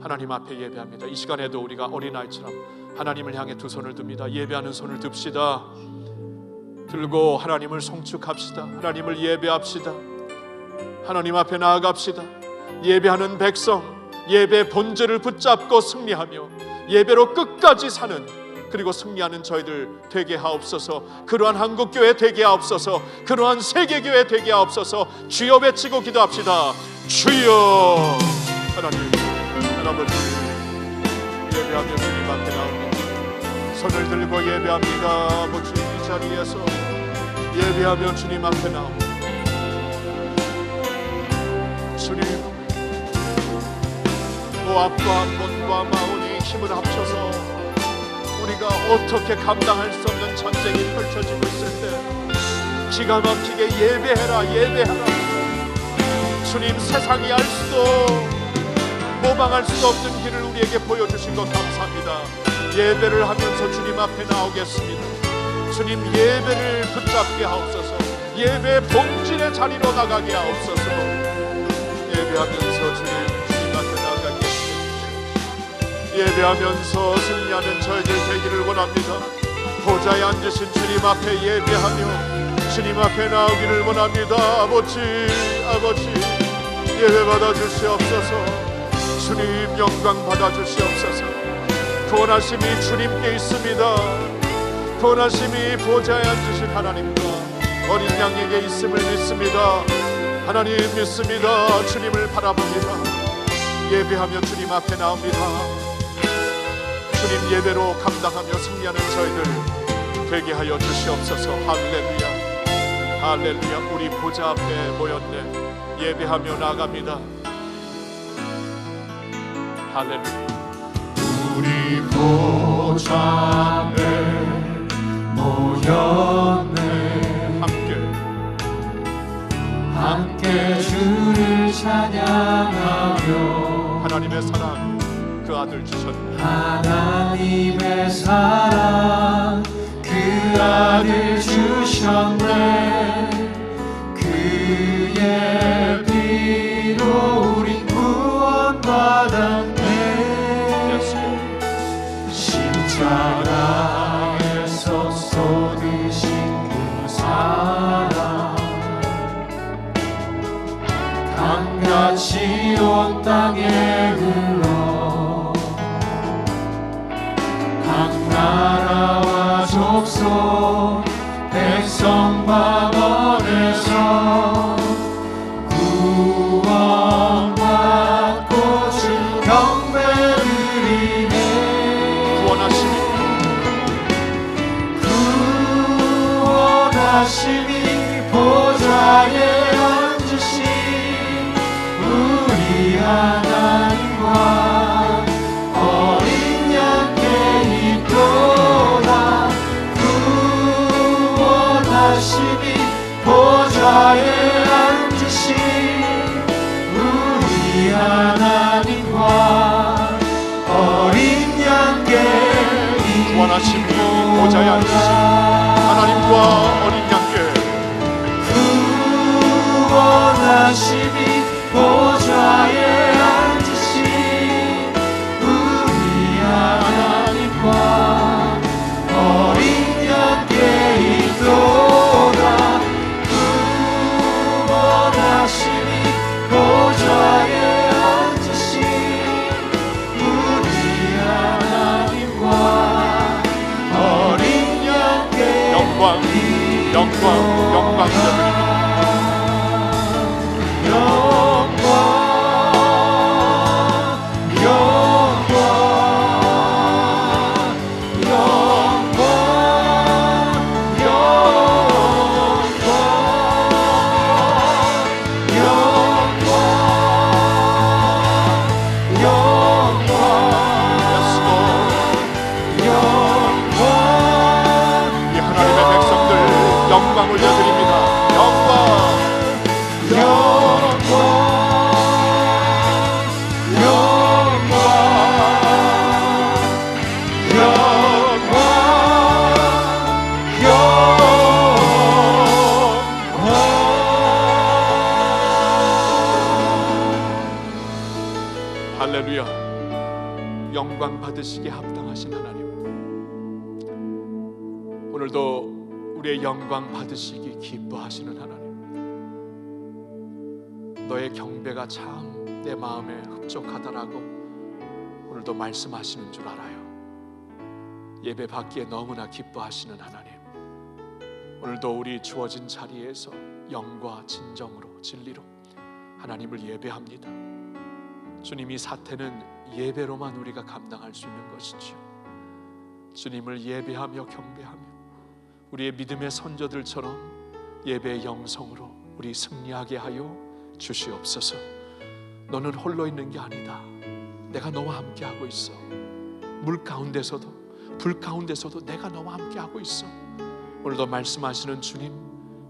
하나님 앞에 예배합니다. 이 시간에도 우리가 어린아이처럼 하나님을 향해 두 손을 듭니다. 예배하는 손을 듭시다. 들고 하나님을 송축합시다. 하나님을 예배합시다. 하나님 앞에 나아갑시다. 예배하는 백성, 예배 본질을 붙잡고 승리하며 예배로 끝까지 사는, 그리고 승리하는 저희들 되게 하옵소서. 그러한 한국교회 되게 하옵소서. 그러한 세계교회 되게 하옵소서. 주여 외치고 기도합시다. 주여. 하나님, 아버지, 예배하며 주님 앞에 나옵니다. 손을 들고 예배합니다. 아버지, 이 자리에서 예배하며 주님 앞에 나옵니다. 주님, 모압과 암몬과 마온이 힘을 합쳐서 우리가 어떻게 감당할 수 없는 전쟁이 펼쳐지고 있을 때 기가 막히게 예배해라. 주님, 세상이 알 수도 모방할 수 없는 길을 우리에게 보여주신 것 감사합니다. 예배를 하면서 주님 앞에 나오겠습니다. 주님, 예배를 붙잡게 하옵소서. 예배 본질의 자리로 나가게 하옵소서. 예배하면서 주님 앞에 나가게 해주십시오. 예배하면서 승리하는 저희들 되기를 원합니다. 보좌에 앉으신 주님 앞에 예배하며 주님 앞에 나오기를 원합니다. 아버지, 예배 받아주시옵소서. 주님, 영광 받아주시옵소서. 그 원하심이 주님께 있습니다. 그 원하심이 보좌에 앉으신 하나님과 어린 양에게 있음을 믿습니다. 하나님 믿습니다. 주님을 바라봅니다. 예배하며 주님 앞에 나옵니다. 주님 예배로 감당하며 승리하는 저희들 되게 하여 주시옵소서. 할렐루야. 우리 보좌 앞에 모였네. 예배하며 나아갑니다. 할렐루야. 우리 보좌 앞에 모였네. 함께 주를 찬양하며 하나님의 사랑 그 아들 주셨네. 하나님의 사랑 그 아들 주셨네. 그의 피로 우린 구원받았네. 십자가에서 쏟으신 그 사랑 강같이 온 땅에 흘러 각 나라와 족속 백성 방언에서 구원받고 주 경배드리네. 구원하심이 보좌에 앉으신 우리 하나님과 어린 양께 있도록 하나님과 어린 양께 구원하심이 보좌에 앉으신 하나님과 어린 양께 구원하심이 보좌에 앉으신 우리 하나님과 어린 양께 있도다. 구원하심이 보좌에 앉으신 우리 하나님과 어린 양께 영광 드립니다. 영광 올려드립니다. 영광 할렐루야. 영광 받으시기에 합당하신 하나님, 오늘도 우리의 영광 받으시기 기뻐하시는 하나님, 너의 경배가 참 내 마음에 흡족하다라고 오늘도 말씀하시는 줄 알아요. 예배 받기에 너무나 기뻐하시는 하나님, 오늘도 우리 주어진 자리에서 영과 진정으로 진리로 하나님을 예배합니다. 주님, 이 사태는 예배로만 우리가 감당할 수 있는 것이지요. 주님을 예배하며 경배하며 우리의 믿음의 선조들처럼 예배의 영성으로 우리 승리하게 하여 주시옵소서. 너는 홀로 있는 게 아니다. 내가 너와 함께하고 있어. 물 가운데서도 불 가운데서도 내가 너와 함께하고 있어. 오늘도 말씀하시는 주님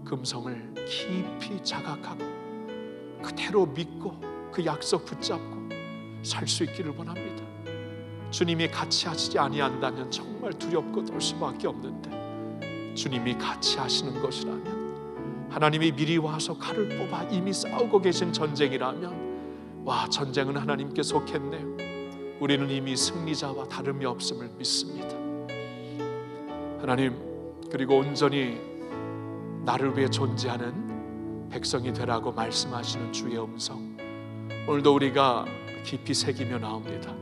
금성을 깊이 자각하고 그대로 믿고 그 약속 붙잡고 살 수 있기를 원합니다. 주님이 같이 하시지 아니한다면 정말 두렵고 떨 수밖에 없는데, 주님이 같이 하시는 것이라면, 하나님이 미리 와서 칼을 뽑아 이미 싸우고 계신 전쟁이라면, 와, 전쟁은 하나님께 속했네요. 우리는 이미 승리자와 다름이 없음을 믿습니다. 하나님, 그리고 온전히 나를 위해 존재하는 백성이 되라고 말씀하시는 주의 음성, 오늘도 우리가 깊이 새기며 나옵니다.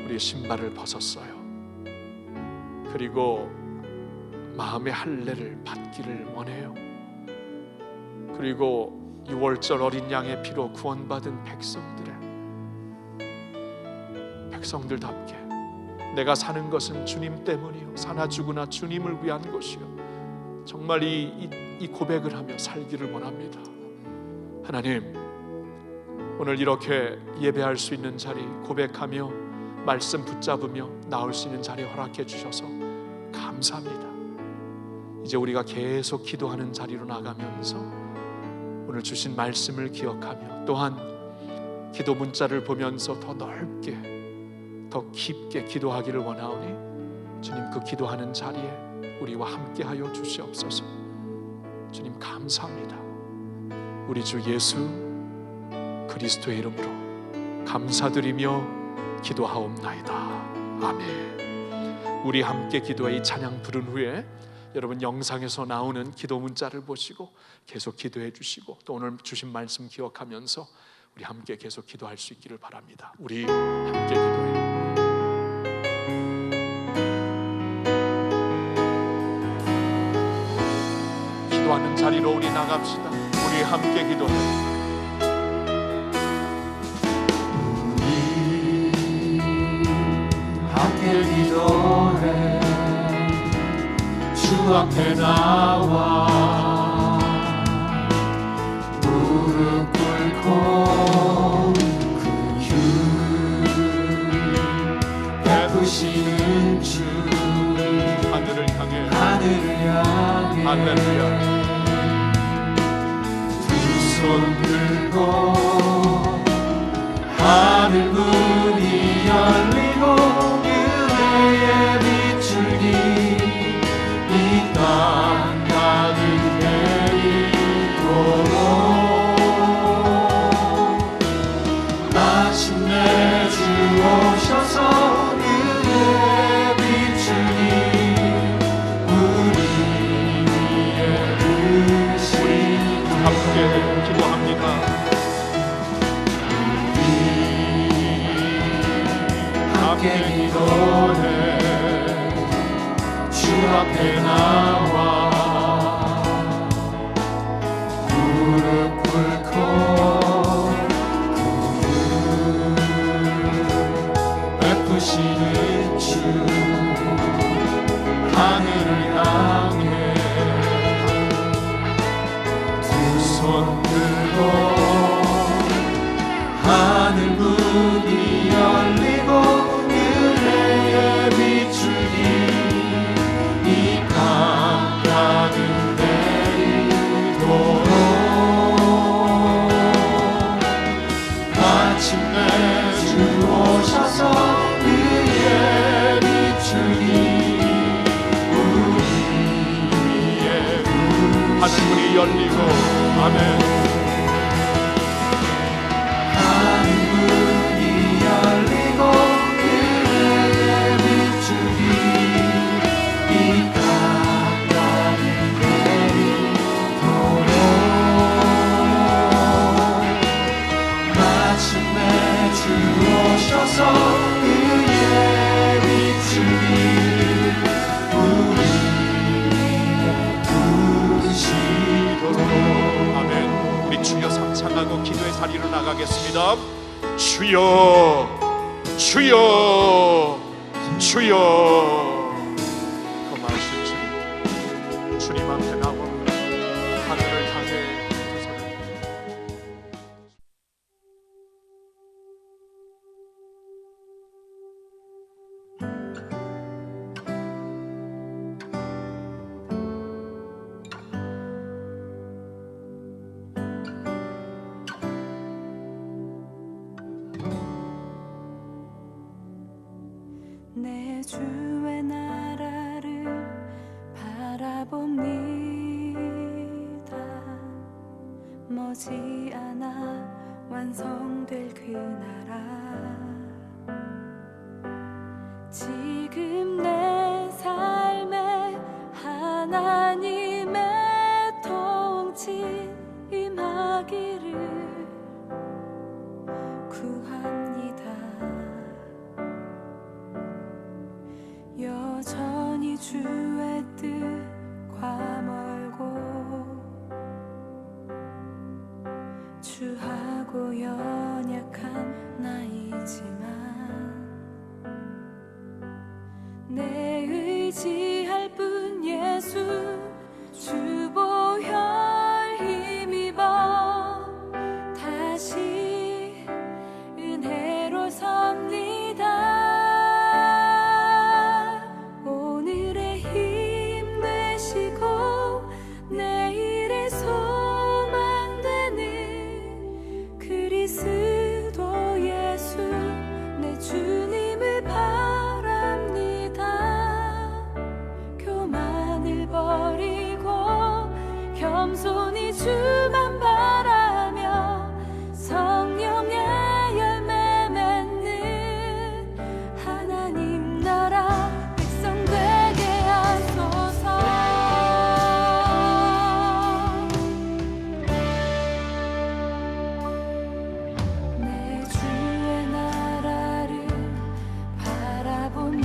우리의 신발을 벗었어요. 그리고 마음의 할례를 받기를 원해요. 그리고 6월절 어린 양의 피로 구원받은 백성들답게 내가 사는 것은 주님 때문이요, 사나 죽으나 주님을 위한 것이요, 정말 이 고백을 하며 살기를 원합니다. 하나님, 오늘 이렇게 예배할 수 있는 자리, 고백하며 말씀 붙잡으며 나올 수 있는 자리 허락해 주셔서 감사합니다. 이제 우리가 계속 기도하는 자리로 나가면서 오늘 주신 말씀을 기억하며, 또한 기도 문자를 보면서 더 넓게 더 깊게 기도하기를 원하오니, 주님 그 기도하는 자리에 우리와 함께하여 주시옵소서. 주님 감사합니다. 우리 주 예수 그리스도의 이름으로 감사드리며 기도하옵나이다. 아멘. 우리 함께 기도의 이 찬양 부른 후에 여러분 영상에서 나오는 기도 문자를 보시고 계속 기도해 주시고, 또 오늘 주신 말씀 기억하면서 우리 함께 계속 기도할 수 있기를 바랍니다. 우리 함께 기도해요. 기도하는 자리로 우리 나갑시다. 우리 함께 기도해요. 함께 기도해. 주 앞에 나와 무릎 꿇고 그 주 베푸시는 주 하늘을 향해 할렐루야. 두 손 들고 마침내 주 오셔서 은혜 비추니 우리 위에 으신 함께 기도합니다. 함께 기도해 주 앞에 나와 무릎 꿇고 베푸시는 주 하늘을 향해 두 손 들고 하늘 문이 열리고 은혜에 비추니 이 감각은 내리도록 마침내 주 오셔서 은혜 비추니 우리 위에 하늘문이 열리고 아멘. 하늘문이 열리고 은혜에 비추니 이 감각은 내리도록 마침내 주 오셔서 은혜 비추니 우리 부으시도록 아멘. 우리 주여 삼창하고 기도의 자리로 나가겠습니다. 주여 주여 주여. 거마하신 주님, 주님 앞에 나와 하늘을 향해 두 손을 내 주의 나라를 바라봅니다. 머지않아 완성될 그 나라. 지금 내 삶에 하나님의 통치 임하기를 구합니다. 여전히 주의 뜻과 멀고 주하고 연약한 나이지만 내 의지할 뿐 예수 주 보혈 힘입어 다시 은혜로 섭니다. 오늘의 힘 되시고 내일의 소망 되는 그리스도 예수 내 주님을 바랍니다. 교만을 버리고 겸손히 주만 바라며 성령의 열매 맺는 하나님 나라 백성 되게 하소서. 내 주의 나라를 바라봅니다.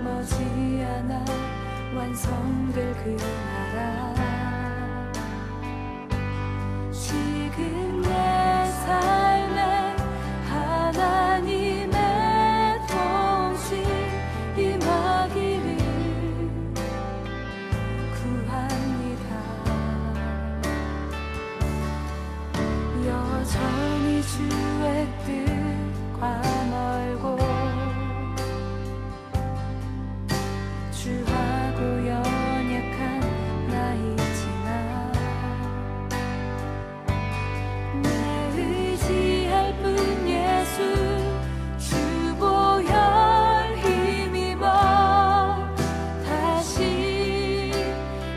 머지않아 완성될 그 나라. 지금 내 삶에 하나님의 통치 임하기를 구합니다. 여전히 주의 뜻과 멀고 주하고 연약한 나이지만 내 의지할 뿐 예수 주 보혈 힘입어 다시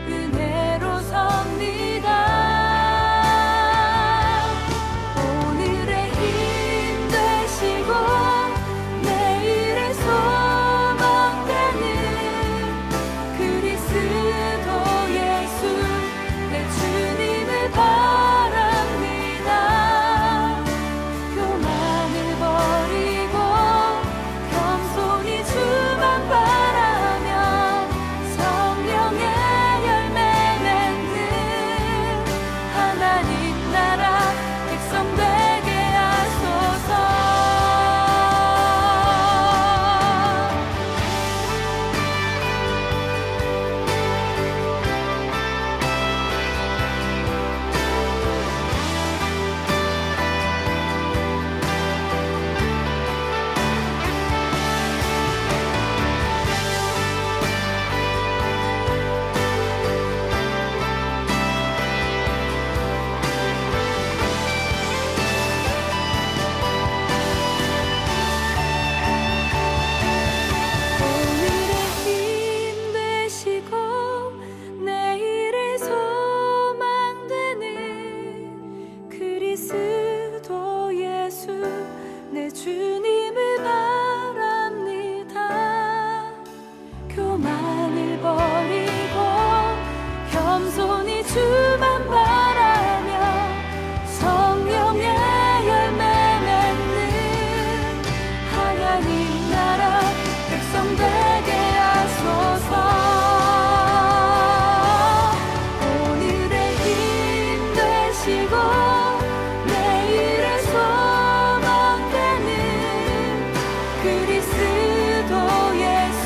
은혜로 섭니다. 그리스도 예수 내 주님을 바랍니다. 교만을 버리고 겸손히 주만 바라며 성령의 열매 맺는 하나님 나라 백성 되게 하소서. 오늘의 힘 되시고 내일의 소망 되는 그리스도 예수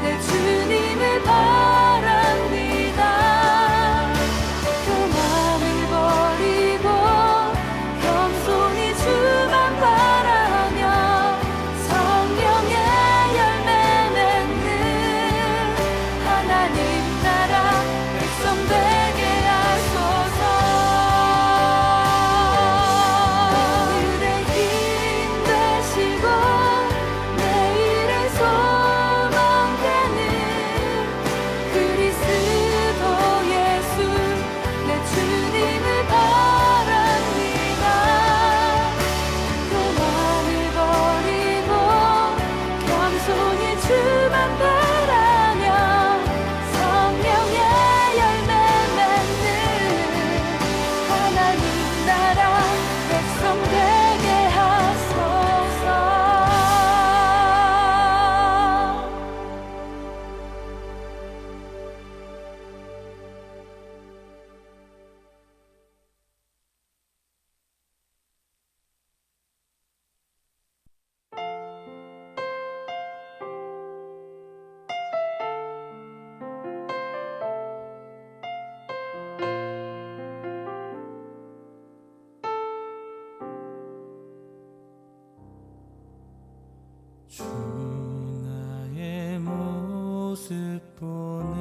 내 주님을 바랍니다. 교만을 버리고 겸손히 주만 바라며 성령의 열매 맺는 하나님 나라 백성 되게 하소서. 오늘의 힘 되시고 내일의 소망 되는 그리스도 예수 내 주님을 바랍니다. 교만을 버리고 겸손히 주만 바라며 성령의 열매 맺는 하나님 나라 백성 되게 하소서. 주 나의 모습 보네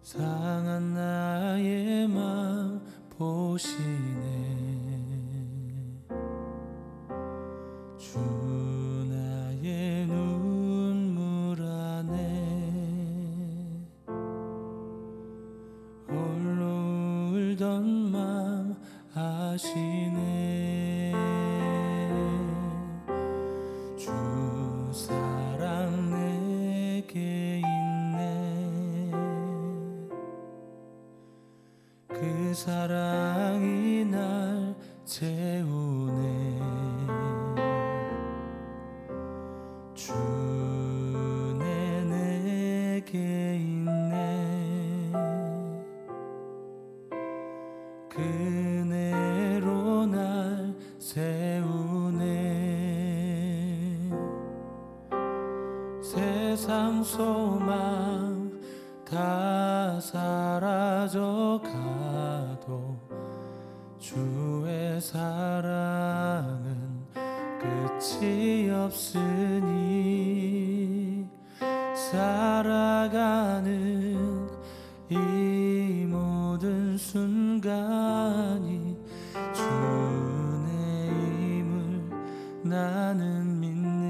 상한 나의 맘 보시네 주 나의 눈물 안에 홀로 울던 맘 아시네 주 사랑 내게 있네 그 사랑이 날 채우네 주 내게 있네 그네로 날 세우네 세상 소망 다 사라져 가도 주의 사랑은 끝이 없으니 살아가는 이 모든 순간이 주의 힘을 나는 믿네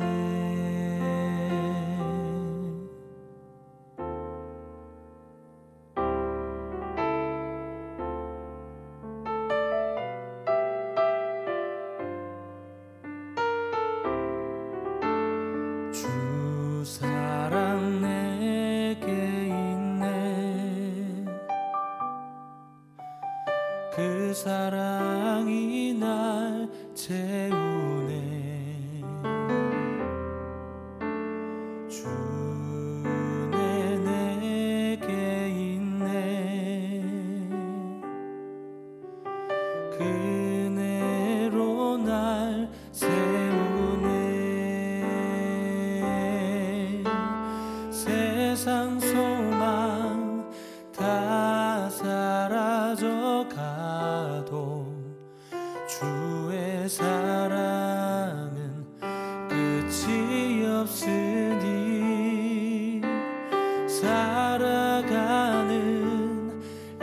주 사랑 내게 있네 그 사랑이 날 채우네 주 내게 있네 그네로 날 세우네 세상 소망 다 사라져 가도 주의 사랑은 끝이 없으니 살아가는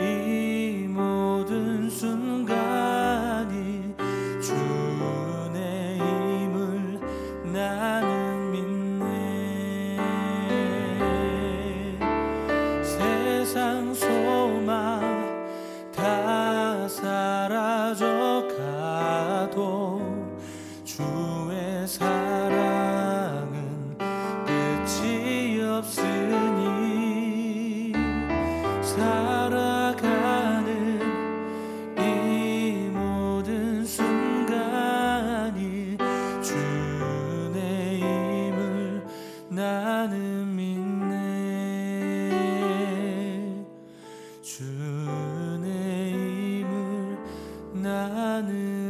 이 모든 순간이 주의 힘을 나는 믿네 세상 소망 하늘